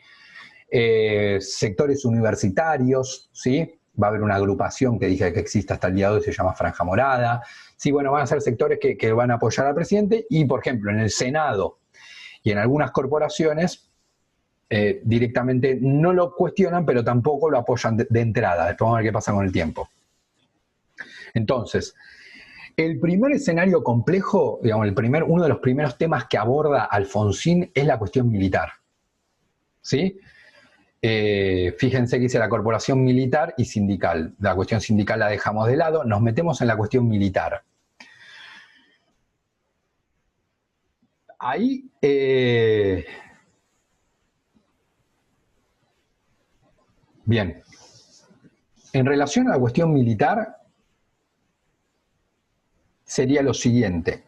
Sectores universitarios, ¿sí? Va a haber una agrupación que dije que existe hasta el día de hoy, se llama Franja Morada. Sí, bueno, van a ser sectores que van a apoyar al presidente y, por ejemplo, en el Senado Y en algunas corporaciones directamente no lo cuestionan, pero tampoco lo apoyan de entrada. Después vamos a ver qué pasa con el tiempo. Entonces, el primer escenario complejo, digamos, uno de los primeros temas que aborda Alfonsín es la cuestión militar. ¿Sí? Fíjense que dice la corporación militar y sindical. La cuestión sindical la dejamos de lado, nos metemos en la cuestión militar. Ahí, bien, en relación a la cuestión militar, sería lo siguiente.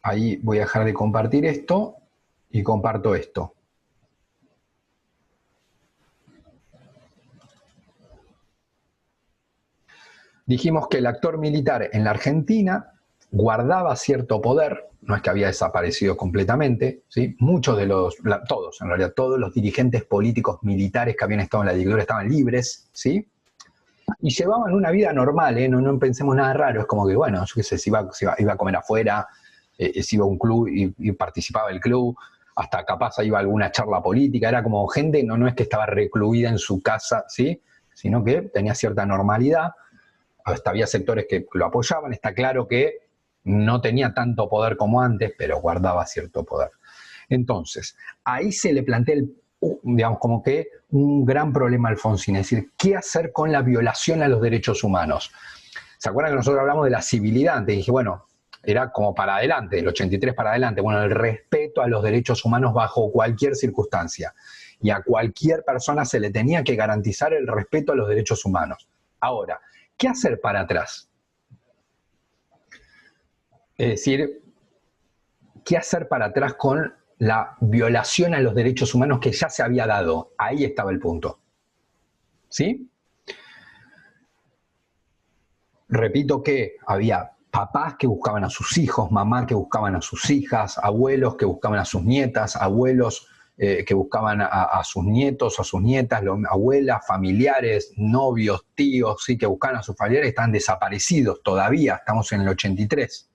Ahí voy a dejar de compartir esto y comparto esto. Dijimos que el actor militar en la Argentina guardaba cierto poder, no es que había desaparecido completamente, ¿sí? Muchos de todos, en realidad, todos los dirigentes políticos militares que habían estado en la dictadura estaban libres, ¿sí? Y llevaban una vida normal, ¿eh? No pensemos nada raro, es como que, bueno, yo qué sé, iba a comer afuera, si iba a un club y participaba del club, hasta capaz iba a alguna charla política, era como gente, no es que estaba recluida en su casa, ¿sí? Sino que tenía cierta normalidad. Hasta había sectores que lo apoyaban, está claro que no tenía tanto poder como antes, pero guardaba cierto poder. Entonces, ahí se le plantea, digamos, como que un gran problema a Alfonsín, es decir, ¿qué hacer con la violación a los derechos humanos? ¿Se acuerdan que nosotros hablamos de la civilidad? Antes dije, bueno, era como para adelante, del 83 para adelante, bueno, el respeto a los derechos humanos bajo cualquier circunstancia. Y a cualquier persona se le tenía que garantizar el respeto a los derechos humanos. Ahora, ¿qué hacer para atrás? Es decir, ¿qué hacer para atrás con la violación a los derechos humanos que ya se había dado? Ahí estaba el punto. ¿Sí? Repito que había papás que buscaban a sus hijos, mamás que buscaban a sus hijas, abuelos que buscaban a sus nietas, abuelos que buscaban a sus nietos, a sus nietas, abuelas, familiares, novios, tíos, sí, que buscaban a sus familiares, están desaparecidos todavía, estamos en el 83.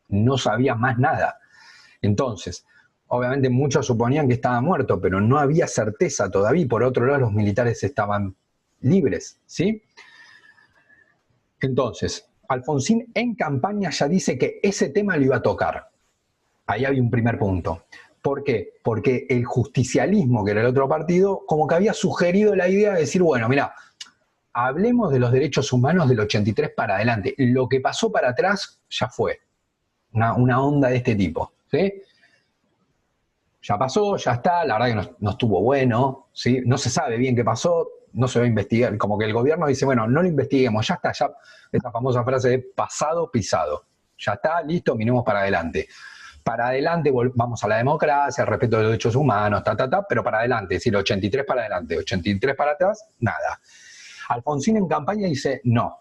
No sabía más nada. Entonces, obviamente muchos suponían que estaba muerto, pero no había certeza todavía. Por otro lado, los militares estaban libres, ¿sí? Entonces, Alfonsín en campaña ya dice que ese tema lo iba a tocar. Ahí había un primer punto. ¿Por qué? Porque el justicialismo, que era el otro partido, como que había sugerido la idea de decir, bueno, mira, hablemos de los derechos humanos del 83 para adelante. Lo que pasó para atrás ya fue. Una onda de este tipo, ¿sí? Ya pasó, ya está, la verdad que no estuvo bueno, ¿sí? No se sabe bien qué pasó, no se va a investigar, como que el gobierno dice, bueno, no lo investiguemos, ya está, ya, esa famosa frase de pasado pisado, ya está, listo, miremos para adelante. Para adelante vamos a la democracia, al respeto de los derechos humanos, pero para adelante, es decir, 83 para adelante, 83 para atrás, nada. Alfonsín en campaña dice, no.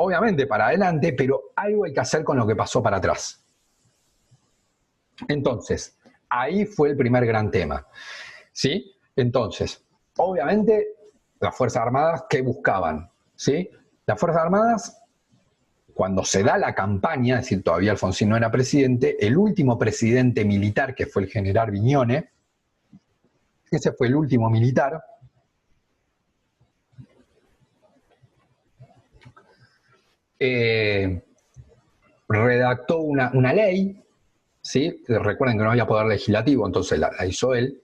Obviamente para adelante, pero algo hay que hacer con lo que pasó para atrás. Entonces, ahí fue el primer gran tema, ¿sí? Entonces, obviamente, las Fuerzas Armadas, ¿qué buscaban? ¿Sí? Las Fuerzas Armadas, cuando se da la campaña, es decir, todavía Alfonsín no era presidente, el último presidente militar, que fue el general Viñone, ese fue el último militar, redactó una ley, ¿sí? Recuerden que no había poder legislativo, entonces la hizo él,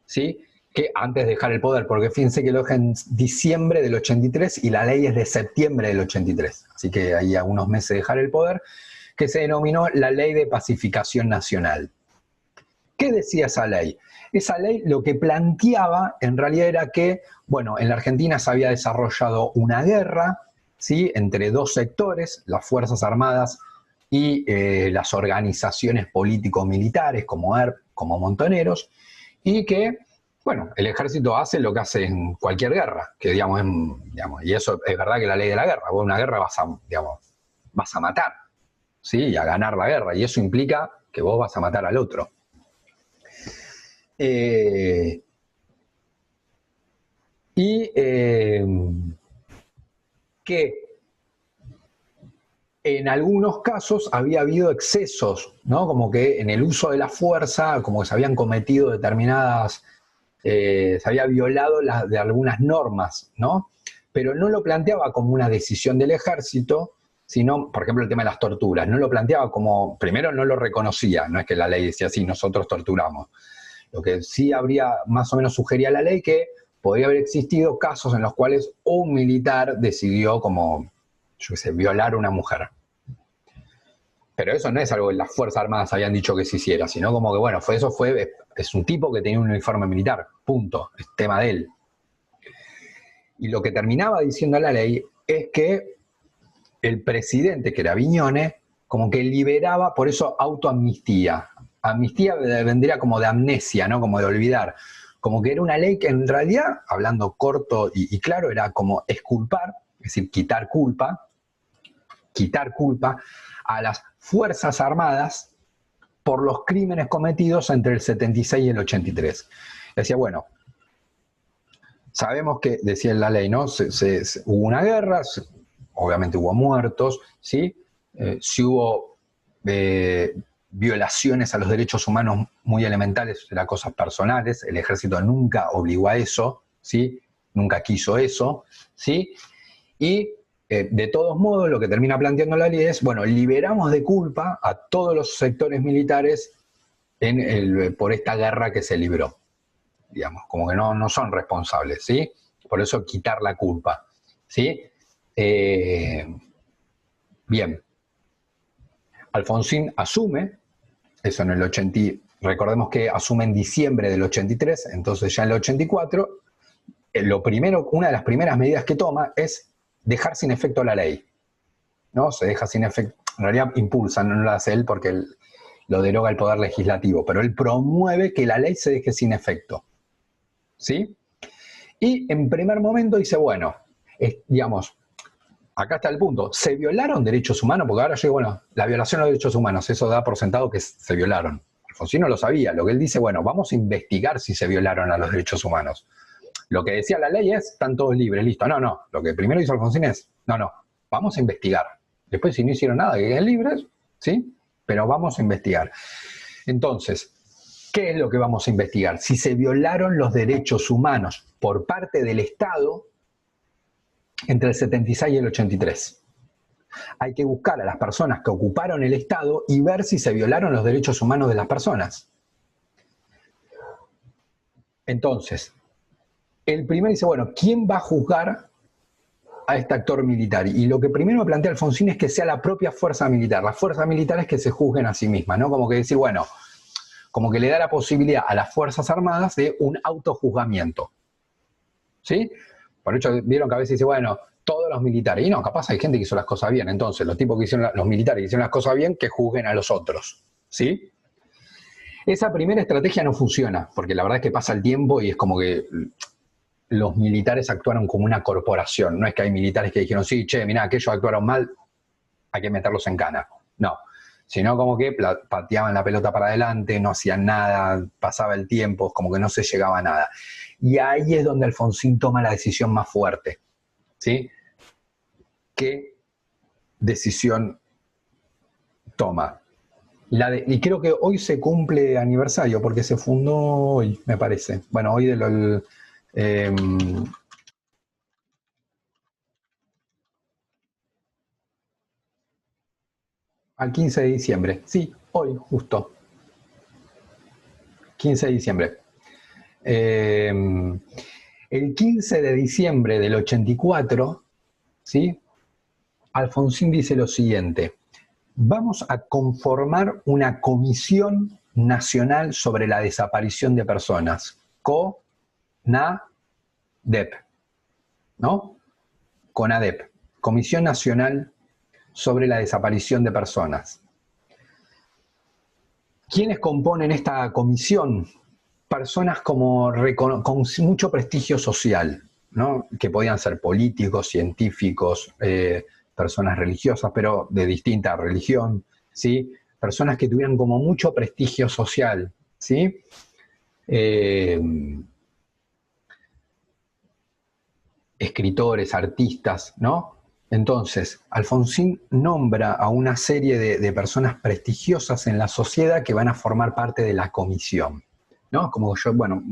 ¿sí? Que antes de dejar el poder, porque fíjense que lo deja en diciembre del 83 y la ley es de septiembre del 83, así que ahí a unos meses de dejar el poder, que se denominó la Ley de Pacificación Nacional. ¿Qué decía esa ley? Esa ley lo que planteaba en realidad era que, bueno, en la Argentina se había desarrollado una guerra, ¿sí? Entre dos sectores, las Fuerzas Armadas y las organizaciones político-militares como ERP, como Montoneros, y que, bueno, el ejército hace lo que hace en cualquier guerra, que digamos, y eso es verdad que la ley de la guerra, vos en una guerra vas a matar, ¿sí? Y a ganar la guerra, y eso implica que vos vas a matar al otro. Que En algunos casos había habido excesos, ¿no? Como que en el uso de la fuerza, como que se habían cometido determinadas, se había violado de algunas normas, ¿no? Pero no lo planteaba como una decisión del ejército, sino, por ejemplo, el tema de las torturas, no lo planteaba como, primero no lo reconocía, no es que la ley decía así, nosotros torturamos. Lo que sí habría, más o menos sugería la ley, que podría haber existido casos en los cuales un militar decidió como, yo qué sé, violar a una mujer. Pero eso no es algo que las Fuerzas Armadas habían dicho que se hiciera, sino como que, bueno, es un tipo que tenía un uniforme militar, punto, es tema de él. Y lo que terminaba diciendo la ley es que el presidente, que era Viñones, como que liberaba, por eso autoamnistía. Amnistía vendría como de amnesia, ¿no? Como de olvidar. Como que era una ley que en realidad, hablando corto y claro, era como exculpar, es decir, quitar culpa a las Fuerzas Armadas por los crímenes cometidos entre el 76 y el 83. Decía, bueno, sabemos que, decía la ley, ¿no? Hubo una guerra, obviamente hubo muertos, ¿sí? Si hubo violaciones a los derechos humanos muy elementales, eran cosas personales, el ejército nunca obligó a eso, ¿sí? Nunca quiso eso, ¿sí? Y de todos modos, lo que termina planteando la ley es, bueno, liberamos de culpa a todos los sectores militares por esta guerra que se libró. Digamos, como que no son responsables, ¿sí? Por eso quitar la culpa, ¿sí? Bien. Alfonsín asume, eso en el 80, recordemos que asume en diciembre del 83, entonces ya en el 84, una de las primeras medidas que toma es dejar sin efecto la ley, ¿no? Se deja sin efecto, en realidad impulsa, no lo hace él porque lo deroga el Poder Legislativo, pero él promueve que la ley se deje sin efecto, ¿sí? Y en primer momento dice, bueno, digamos, acá está el punto, ¿se violaron derechos humanos? Porque ahora yo digo, bueno, la violación de los derechos humanos, eso da por sentado que se violaron. Alfonsín no lo sabía, lo que él dice, bueno, vamos a investigar si se violaron a los derechos humanos. Lo que decía la ley es, están todos libres, listo. No, lo que primero hizo Alfonsín es, no, vamos a investigar. Después, si no hicieron nada, que queden libres, ¿sí? Pero vamos a investigar. Entonces, ¿qué es lo que vamos a investigar? Si se violaron los derechos humanos por parte del Estado entre el 76 y el 83. Hay que buscar a las personas que ocuparon el Estado y ver si se violaron los derechos humanos de las personas. Entonces, el primero dice, bueno, ¿quién va a juzgar a este actor militar? Y lo que primero plantea Alfonsín es que sea la propia fuerza militar. Las fuerzas militares que se juzguen a sí mismas, ¿no? Como que decir, bueno, como que le da la posibilidad a las Fuerzas Armadas de un autojuzgamiento. ¿Sí? Por hecho, vieron que a veces dice, bueno, todos los militares. Y no, capaz hay gente que hizo las cosas bien. Entonces, los tipos que hicieron, los militares que hicieron las cosas bien, que juzguen a los otros. ¿Sí? Esa primera estrategia no funciona, porque la verdad es que pasa el tiempo y es como que los militares actuaron como una corporación. No es que hay militares que dijeron, sí, che, mirá, aquellos actuaron mal, hay que meterlos en cana. No, sino como que pateaban la pelota para adelante, no hacían nada, pasaba el tiempo, como que no se llegaba a nada. Y ahí es donde Alfonsín toma la decisión más fuerte, ¿sí? ¿Qué decisión toma? Y creo que hoy se cumple aniversario, porque se fundó hoy, me parece. Bueno, hoy al 15 de diciembre. Sí, hoy, justo. 15 de diciembre. El 15 de diciembre del 84, ¿sí? Alfonsín dice lo siguiente: vamos a conformar una comisión nacional sobre la desaparición de personas, CONADEP, ¿no? CONADEP, Comisión Nacional sobre la Desaparición de Personas. ¿Quiénes componen esta comisión? Personas con mucho prestigio social, ¿no? Que podían ser políticos, científicos, personas religiosas, pero de distinta religión, ¿sí? Personas que tuvieran como mucho prestigio social, ¿sí? Escritores, artistas, ¿no? Entonces, Alfonsín nombra a una serie de personas prestigiosas en la sociedad que van a formar parte de la comisión, ¿no? Como yo, bueno,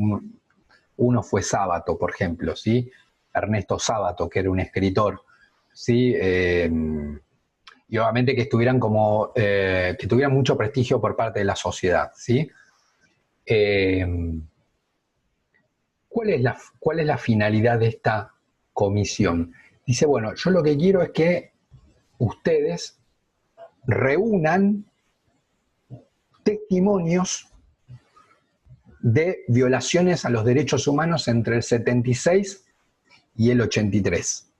uno fue Sábato, por ejemplo, ¿sí? Ernesto Sábato, que era un escritor, ¿sí? Y obviamente que estuvieran como, que tuvieran mucho prestigio por parte de la sociedad, ¿sí? ¿Cuál es la finalidad de esta comisión? Dice, bueno, yo lo que quiero es que ustedes reúnan testimonios de violaciones a los derechos humanos entre el 76 y el 83.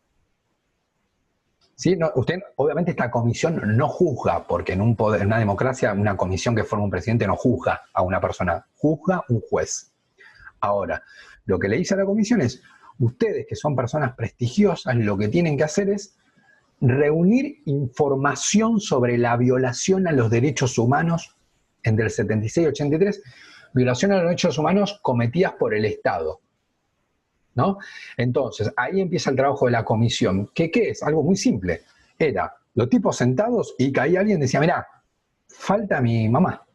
¿Sí? No, usted, obviamente esta comisión no juzga, porque en una democracia una comisión que forma un presidente no juzga a una persona, juzga un juez. Ahora, lo que le dice a la comisión es, ustedes que son personas prestigiosas, lo que tienen que hacer es reunir información sobre la violación a los derechos humanos entre el 76 y 83, violación a los derechos humanos cometidas por el Estado, ¿no? Entonces, ahí empieza el trabajo de la comisión. ¿Qué es? Algo muy simple. Era los tipos sentados y caía alguien y decía, mirá, falta mi mamá.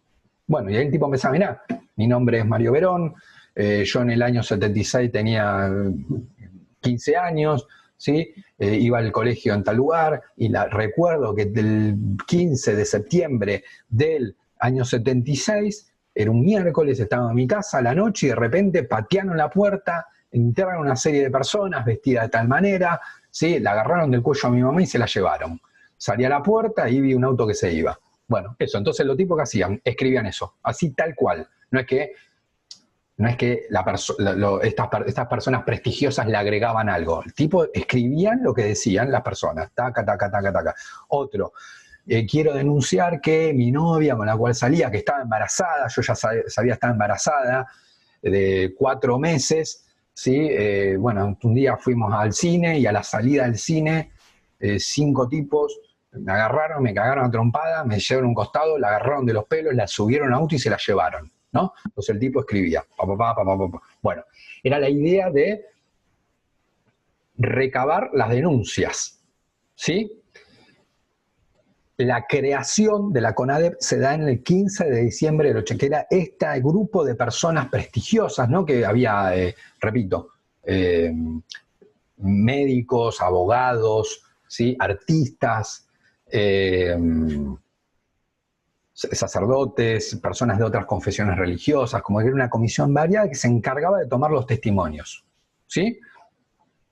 Bueno, y ahí el tipo empezaba, mirá, mi nombre es Mario Verón, yo en el año 76 tenía 15 años, ¿sí? Iba al colegio en tal lugar y recuerdo que el 15 de septiembre del año 76, era un miércoles, estaba en mi casa a la noche y de repente patearon la puerta, entraron una serie de personas vestidas de tal manera, ¿sí? La agarraron del cuello a mi mamá y se la llevaron. Salí a la puerta y vi un auto que se iba. Bueno, eso, entonces lo tipos que hacían, escribían eso, así tal cual. No es que estas personas prestigiosas le agregaban algo. El tipo escribían lo que decían las personas. Taca, taca, taca, taca. Otro, quiero denunciar que mi novia con la cual salía, que estaba embarazada, yo ya sabía estar embarazada, de 4 meses, ¿sí? Bueno, un día fuimos al cine y a la salida del cine, 5 tipos me agarraron, me cagaron a trompada, me llevaron a un costado, la agarraron de los pelos, la subieron a auto y se la llevaron, ¿no? Entonces el tipo escribía, Bueno, era la idea de recabar las denuncias, ¿sí? La creación de la CONADEP se da en el 15 de diciembre del 80, que era este grupo de personas prestigiosas, ¿no? Que había, repito, médicos, abogados, ¿sí? Artistas, sacerdotes, personas de otras confesiones religiosas, como que era una comisión variada que se encargaba de tomar los testimonios, ¿sí?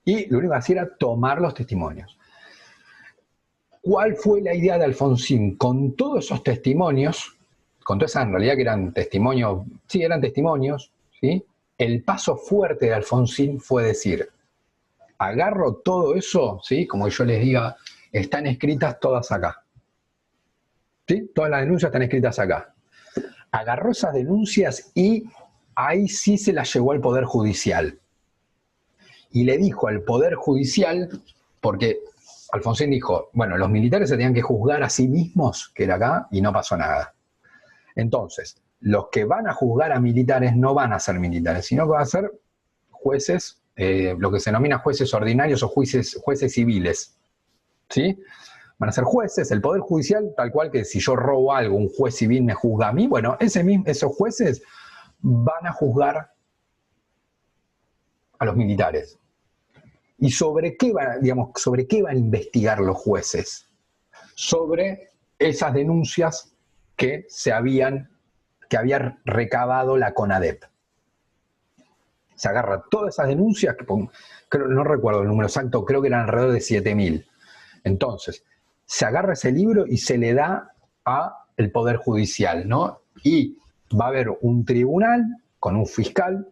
Y lo único que hacía era tomar los testimonios. ¿Cuál fue la idea de Alfonsín? Con todos esos testimonios, con toda esa en realidad que eran testimonios, sí, eran testimonios, ¿sí? El paso fuerte de Alfonsín fue decir, agarro todo eso, ¿sí? Como yo les diga, están escritas todas acá. ¿Sí? Todas las denuncias están escritas acá. Agarró esas denuncias y ahí sí se las llevó al Poder Judicial. Y le dijo al Poder Judicial, porque Alfonsín dijo, bueno, los militares se tenían que juzgar a sí mismos, que era acá, y no pasó nada. Entonces, los que van a juzgar a militares no van a ser militares, sino que van a ser jueces, lo que se denomina jueces ordinarios o jueces civiles, ¿sí? Van a ser jueces, el Poder Judicial, tal cual que si yo robo algo, un juez civil me juzga a mí, bueno, esos jueces van a juzgar a los militares. ¿Y sobre qué van a investigar los jueces? Sobre esas denuncias que había recabado la CONADEP. Se agarra todas esas denuncias, no recuerdo el número exacto, creo que eran alrededor de 7.000. Entonces, se agarra ese libro y se le da al Poder Judicial, ¿no? Y va a haber un tribunal con un fiscal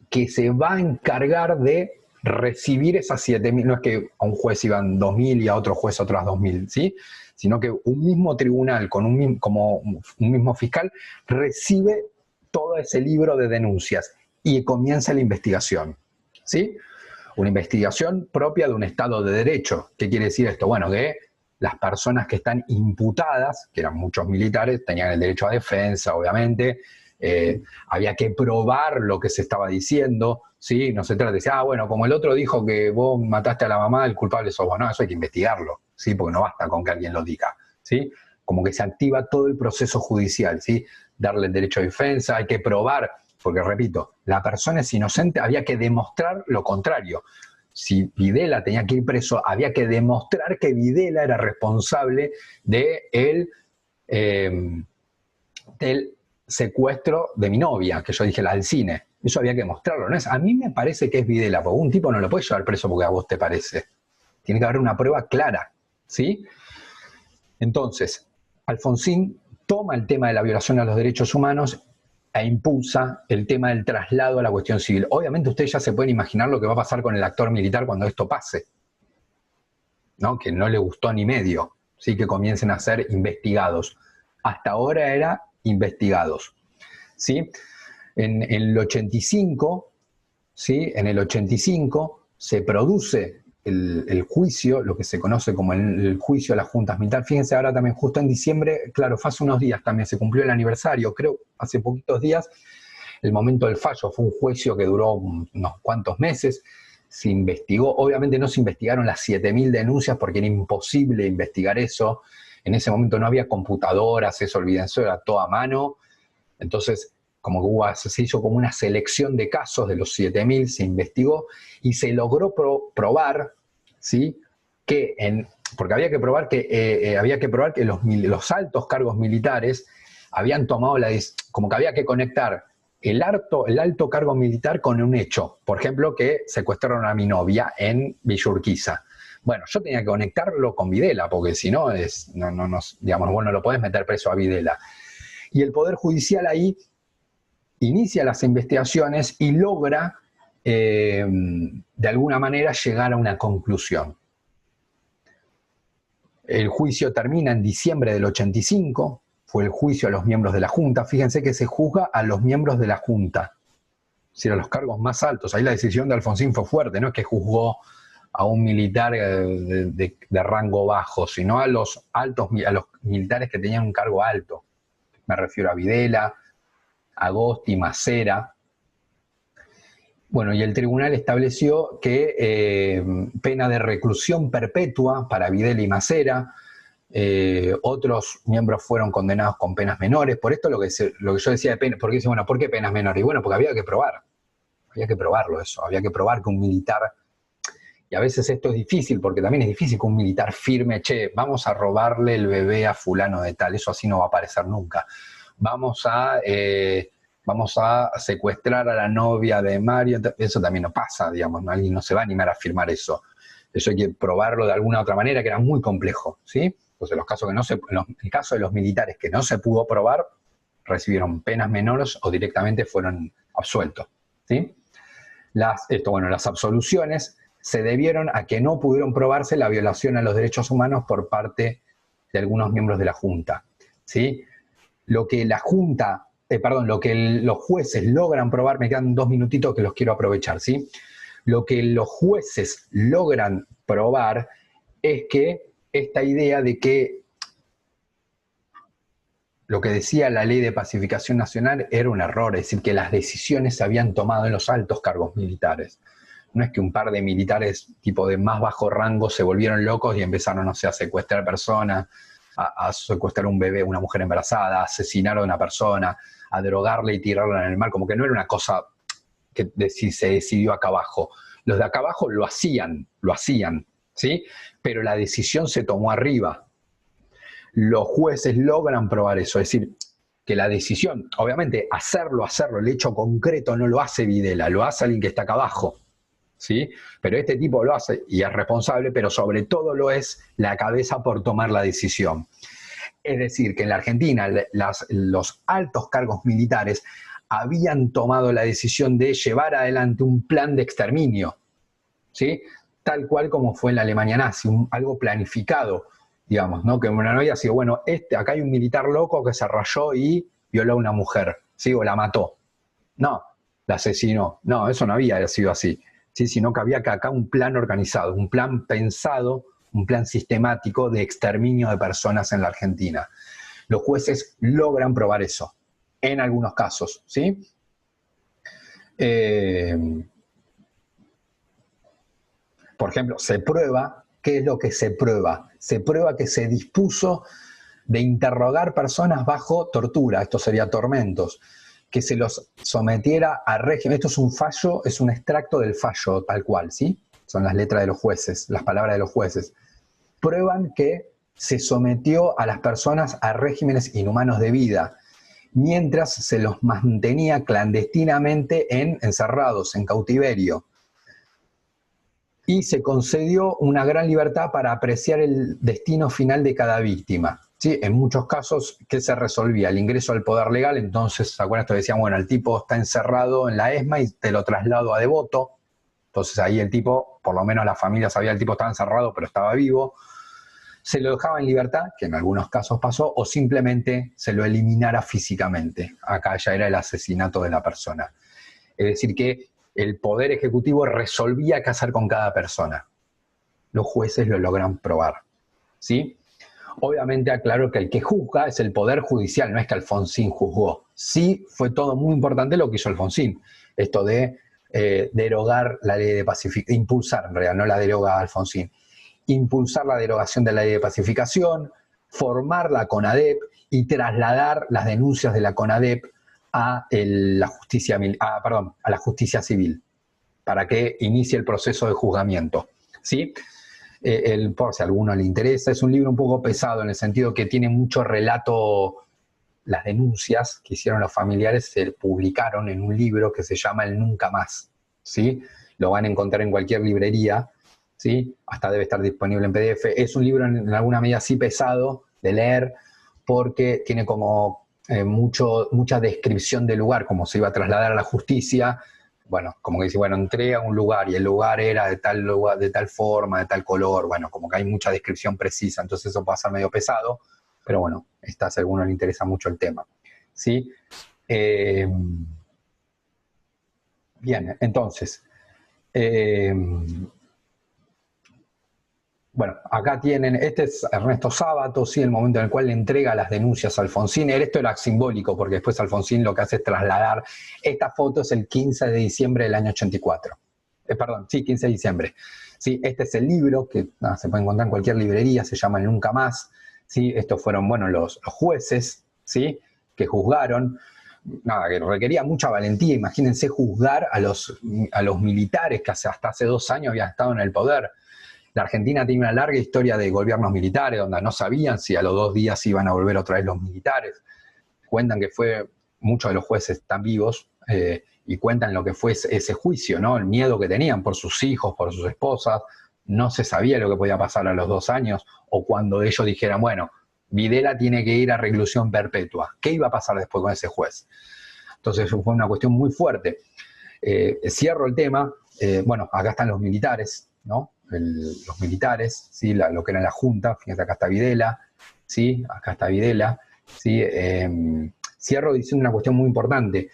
que se va a encargar de recibir esas 7.000, no es que a un juez iban 2.000 y a otro juez otras 2.000, ¿sí? Sino que un mismo tribunal con como un mismo fiscal recibe todo ese libro de denuncias y comienza la investigación, ¿sí? Una investigación propia de un Estado de Derecho. ¿Qué quiere decir esto? Bueno, que las personas que están imputadas, que eran muchos militares, tenían el derecho a defensa, obviamente, había que probar lo que se estaba diciendo, ¿sí? No se trata de decir, bueno, como el otro dijo que vos mataste a la mamá, el culpable sos vos. No, eso hay que investigarlo, ¿sí? Porque no basta con que alguien lo diga, ¿sí? Como que se activa todo el proceso judicial, ¿sí? Darle el derecho a defensa, hay que probar, porque repito, la persona es inocente, había que demostrar lo contrario. Si Videla tenía que ir preso, había que demostrar que Videla era responsable del secuestro de mi novia, que yo dije, la del cine. Eso había que demostrarlo, ¿no? A mí me parece que es Videla, porque un tipo no lo puede llevar preso porque a vos te parece. Tiene que haber una prueba clara, ¿sí? Entonces, Alfonsín toma el tema de la violación a los derechos humanos e impulsa el tema del traslado a la cuestión civil. Obviamente ustedes ya se pueden imaginar lo que va a pasar con el actor militar cuando esto pase, ¿no? Que no le gustó ni medio, ¿sí? Que comiencen a ser investigados. Hasta ahora era investigados, ¿sí? En el 85, ¿sí? En el 85 se produce el juicio, lo que se conoce como el juicio a las juntas militares. Fíjense, ahora también justo en diciembre, claro, fue hace unos días también, se cumplió el aniversario, creo, hace poquitos días, el momento del fallo. Fue un juicio que duró unos cuantos meses, se investigó, obviamente no se investigaron las 7.000 denuncias porque era imposible investigar eso. En ese momento no había computadoras, eso olvídense, era todo a mano. Entonces, como que se hizo como una selección de casos de los 7.000, se investigó y se logró probar, ¿sí? Porque había que probar que los altos cargos militares habían tomado como que había que conectar el alto cargo militar con un hecho. Por ejemplo, que secuestraron a mi novia en Villa Urquiza. Bueno, yo tenía que conectarlo con Videla, porque si no, digamos, vos no lo podés meter preso a Videla. Y el Poder Judicial ahí inicia las investigaciones y logra, de alguna manera, llegar a una conclusión. El juicio termina en diciembre del 85, fue el juicio a los miembros de la Junta. Fíjense que se juzga a los miembros de la Junta, es decir, a los cargos más altos. Ahí la decisión de Alfonsín fue fuerte, no es que juzgó a un militar de rango bajo, sino a los militares que tenían un cargo alto. Me refiero a Videla, Agosti, Macera. Bueno, y el tribunal estableció que pena de reclusión perpetua para Videla y Macera. Otros miembros fueron condenados con penas menores. Por esto lo que yo decía de penas, porque dice, bueno, ¿por qué penas menores? Y bueno, porque había que probarlo eso, había que probar que un militar, y a veces esto es difícil, porque también es difícil que un militar firme, che, vamos a robarle el bebé a fulano de tal, eso así no va a aparecer nunca. Vamos a secuestrar a la novia de Mario, eso también no pasa, digamos, ¿no? Alguien no se va a animar a firmar eso. Eso hay que probarlo de alguna otra manera, que era muy complejo, ¿sí? Entonces, en el caso de los militares que no se pudo probar, recibieron penas menores o directamente fueron absueltos, ¿sí? Las absoluciones se debieron a que no pudieron probarse la violación a los derechos humanos por parte de algunos miembros de la Junta, ¿sí? Lo que los jueces logran probar, me quedan 2 minutitos que los quiero aprovechar, ¿sí? Lo que los jueces logran probar es que esta idea de que lo que decía la Ley de Pacificación Nacional era un error, es decir, que las decisiones se habían tomado en los altos cargos militares. No es que un par de militares tipo de más bajo rango se volvieron locos y empezaron, no sé, a secuestrar personas, a secuestrar un bebé, una mujer embarazada, a asesinar a una persona, a drogarla y tirarla en el mar, como que no era una cosa que se decidió acá abajo. Los de acá abajo lo hacían, ¿sí? Pero la decisión se tomó arriba. Los jueces logran probar eso, es decir, que la decisión, obviamente, hacerlo, el hecho concreto no lo hace Videla, lo hace alguien que está acá abajo, ¿sí? Pero este tipo lo hace y es responsable, pero sobre todo lo es la cabeza por tomar la decisión. Es decir, que en la Argentina los altos cargos militares habían tomado la decisión de llevar adelante un plan de exterminio, ¿sí? Tal cual como fue en la Alemania nazi, algo planificado, digamos, ¿no? Que no había sido, bueno, acá hay un militar loco que se rayó y violó a una mujer, ¿sí? O la mató. No, la asesinó. No, eso no había sido así, ¿sí? Sino que había acá un plan organizado, un plan pensado, un plan sistemático de exterminio de personas en la Argentina. Los jueces logran probar eso, en algunos casos, ¿sí? Por ejemplo, se prueba, ¿qué es lo que se prueba? Se prueba que se dispuso de interrogar personas bajo tortura, esto sería tormentos, que se los sometiera a régimen. Esto es un fallo, es un extracto del fallo tal cual, ¿sí? Son las letras de los jueces, las palabras de los jueces. Prueban que se sometió a las personas a regímenes inhumanos de vida, mientras se los mantenía clandestinamente encerrados, en cautiverio. Y se concedió una gran libertad para apreciar el destino final de cada víctima. ¿Sí? En muchos casos, ¿qué se resolvía? El ingreso al poder legal. Entonces, ¿se acuerdan? Esto decían, bueno, el tipo está encerrado en la ESMA y te lo traslado a Devoto. Entonces ahí el tipo, por lo menos la familia sabía que el tipo estaba encerrado, pero estaba vivo. Se lo dejaba en libertad, que en algunos casos pasó, o simplemente se lo eliminara físicamente. Acá ya era el asesinato de la persona. Es decir, que el Poder Ejecutivo resolvía qué hacer con cada persona. Los jueces lo logran probar, ¿sí? Obviamente aclaro que el que juzga es el Poder Judicial, no es que Alfonsín juzgó. Sí fue todo muy importante lo que hizo Alfonsín, esto de derogar la ley de pacificación, impulsar en realidad, no la deroga Alfonsín, impulsar la derogación de la ley de pacificación, formar la CONADEP y trasladar las denuncias de la CONADEP a la justicia civil, para que inicie el proceso de juzgamiento, ¿sí? Por si a alguno le interesa, es un libro un poco pesado en el sentido que tiene mucho relato. Las denuncias que hicieron los familiares se publicaron en un libro que se llama El Nunca Más, ¿sí? Lo van a encontrar en cualquier librería, ¿sí? Hasta debe estar disponible en PDF. Es un libro en alguna medida así pesado de leer porque tiene como mucha descripción del lugar, como se iba a trasladar a la justicia. Bueno, como que dice, bueno, entré a un lugar y el lugar era de tal lugar, de tal forma, de tal color, bueno, como que hay mucha descripción precisa, entonces eso pasa medio pesado, pero bueno, si a alguno le interesa mucho el tema, ¿sí? Bien, entonces, bueno, acá tienen, este es Ernesto Sábato, sí, el momento en el cual le entrega las denuncias a Alfonsín. Esto era simbólico, porque después Alfonsín lo que hace es trasladar. Esta foto es el 15 de diciembre del año 84. Perdón, sí, 15 de diciembre. Sí, este es el libro que se puede encontrar en cualquier librería, se llama El Nunca Más. ¿Sí? Estos fueron, bueno, los jueces, ¿sí? Que juzgaron. Nada, que requería mucha valentía. Imagínense juzgar a los militares que hasta hace 2 años habían estado en el poder. La Argentina tiene una larga historia de gobiernos militares, donde no sabían si a los 2 días iban a volver otra vez los militares. Cuentan que muchos de los jueces están vivos y cuentan lo que fue ese juicio, ¿no? El miedo que tenían por sus hijos, por sus esposas. No se sabía lo que podía pasar a los 2 años, o cuando ellos dijeran, bueno, Videla tiene que ir a reclusión perpetua. ¿Qué iba a pasar después con ese juez? Entonces fue una cuestión muy fuerte. Cierro el tema. Bueno, acá están los militares, ¿no? Los militares, ¿sí? Lo que era la Junta. Fíjense, acá está Videla, ¿sí? Acá está Videla, ¿sí? Cierro diciendo una cuestión muy importante.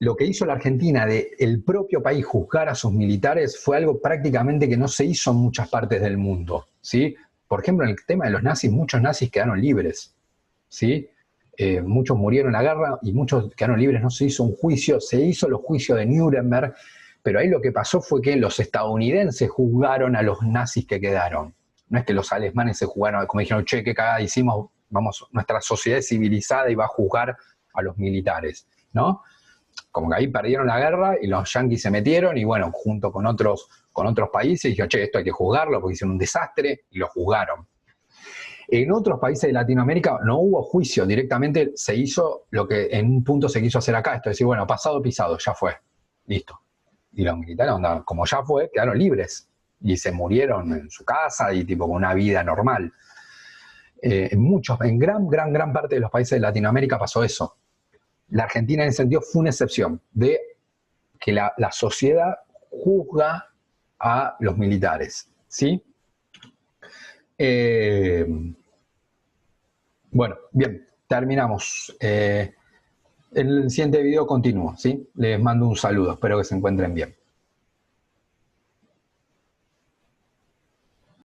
Lo que hizo la Argentina de el propio país juzgar a sus militares fue algo prácticamente que no se hizo en muchas partes del mundo, ¿sí? Por ejemplo, en el tema de los nazis, muchos nazis quedaron libres, ¿sí? Muchos murieron en la guerra y muchos quedaron libres, no se hizo un juicio, se hizo los juicios de Nuremberg, pero ahí lo que pasó fue que los estadounidenses juzgaron a los nazis que quedaron. No es que los alemanes se juzgaron, como dijeron, che, qué cagada hicimos, vamos, nuestra sociedad es civilizada y va a juzgar a los militares, ¿no? Como que ahí perdieron la guerra y los yanquis se metieron y bueno, junto con otros países, dijeron, che, esto hay que juzgarlo porque hicieron un desastre y lo juzgaron. En otros países de Latinoamérica no hubo juicio, directamente se hizo lo que en un punto se quiso hacer acá, esto es decir, bueno, pasado pisado, ya fue, listo. Y los militares, como ya fue, quedaron libres y se murieron en su casa y tipo con una vida normal. En gran parte de los países de Latinoamérica pasó eso. La Argentina en ese sentido fue una excepción de que la sociedad juzga a los militares, ¿sí? Bueno, bien, terminamos. En el siguiente video continúo, ¿sí? Les mando un saludo, espero que se encuentren bien.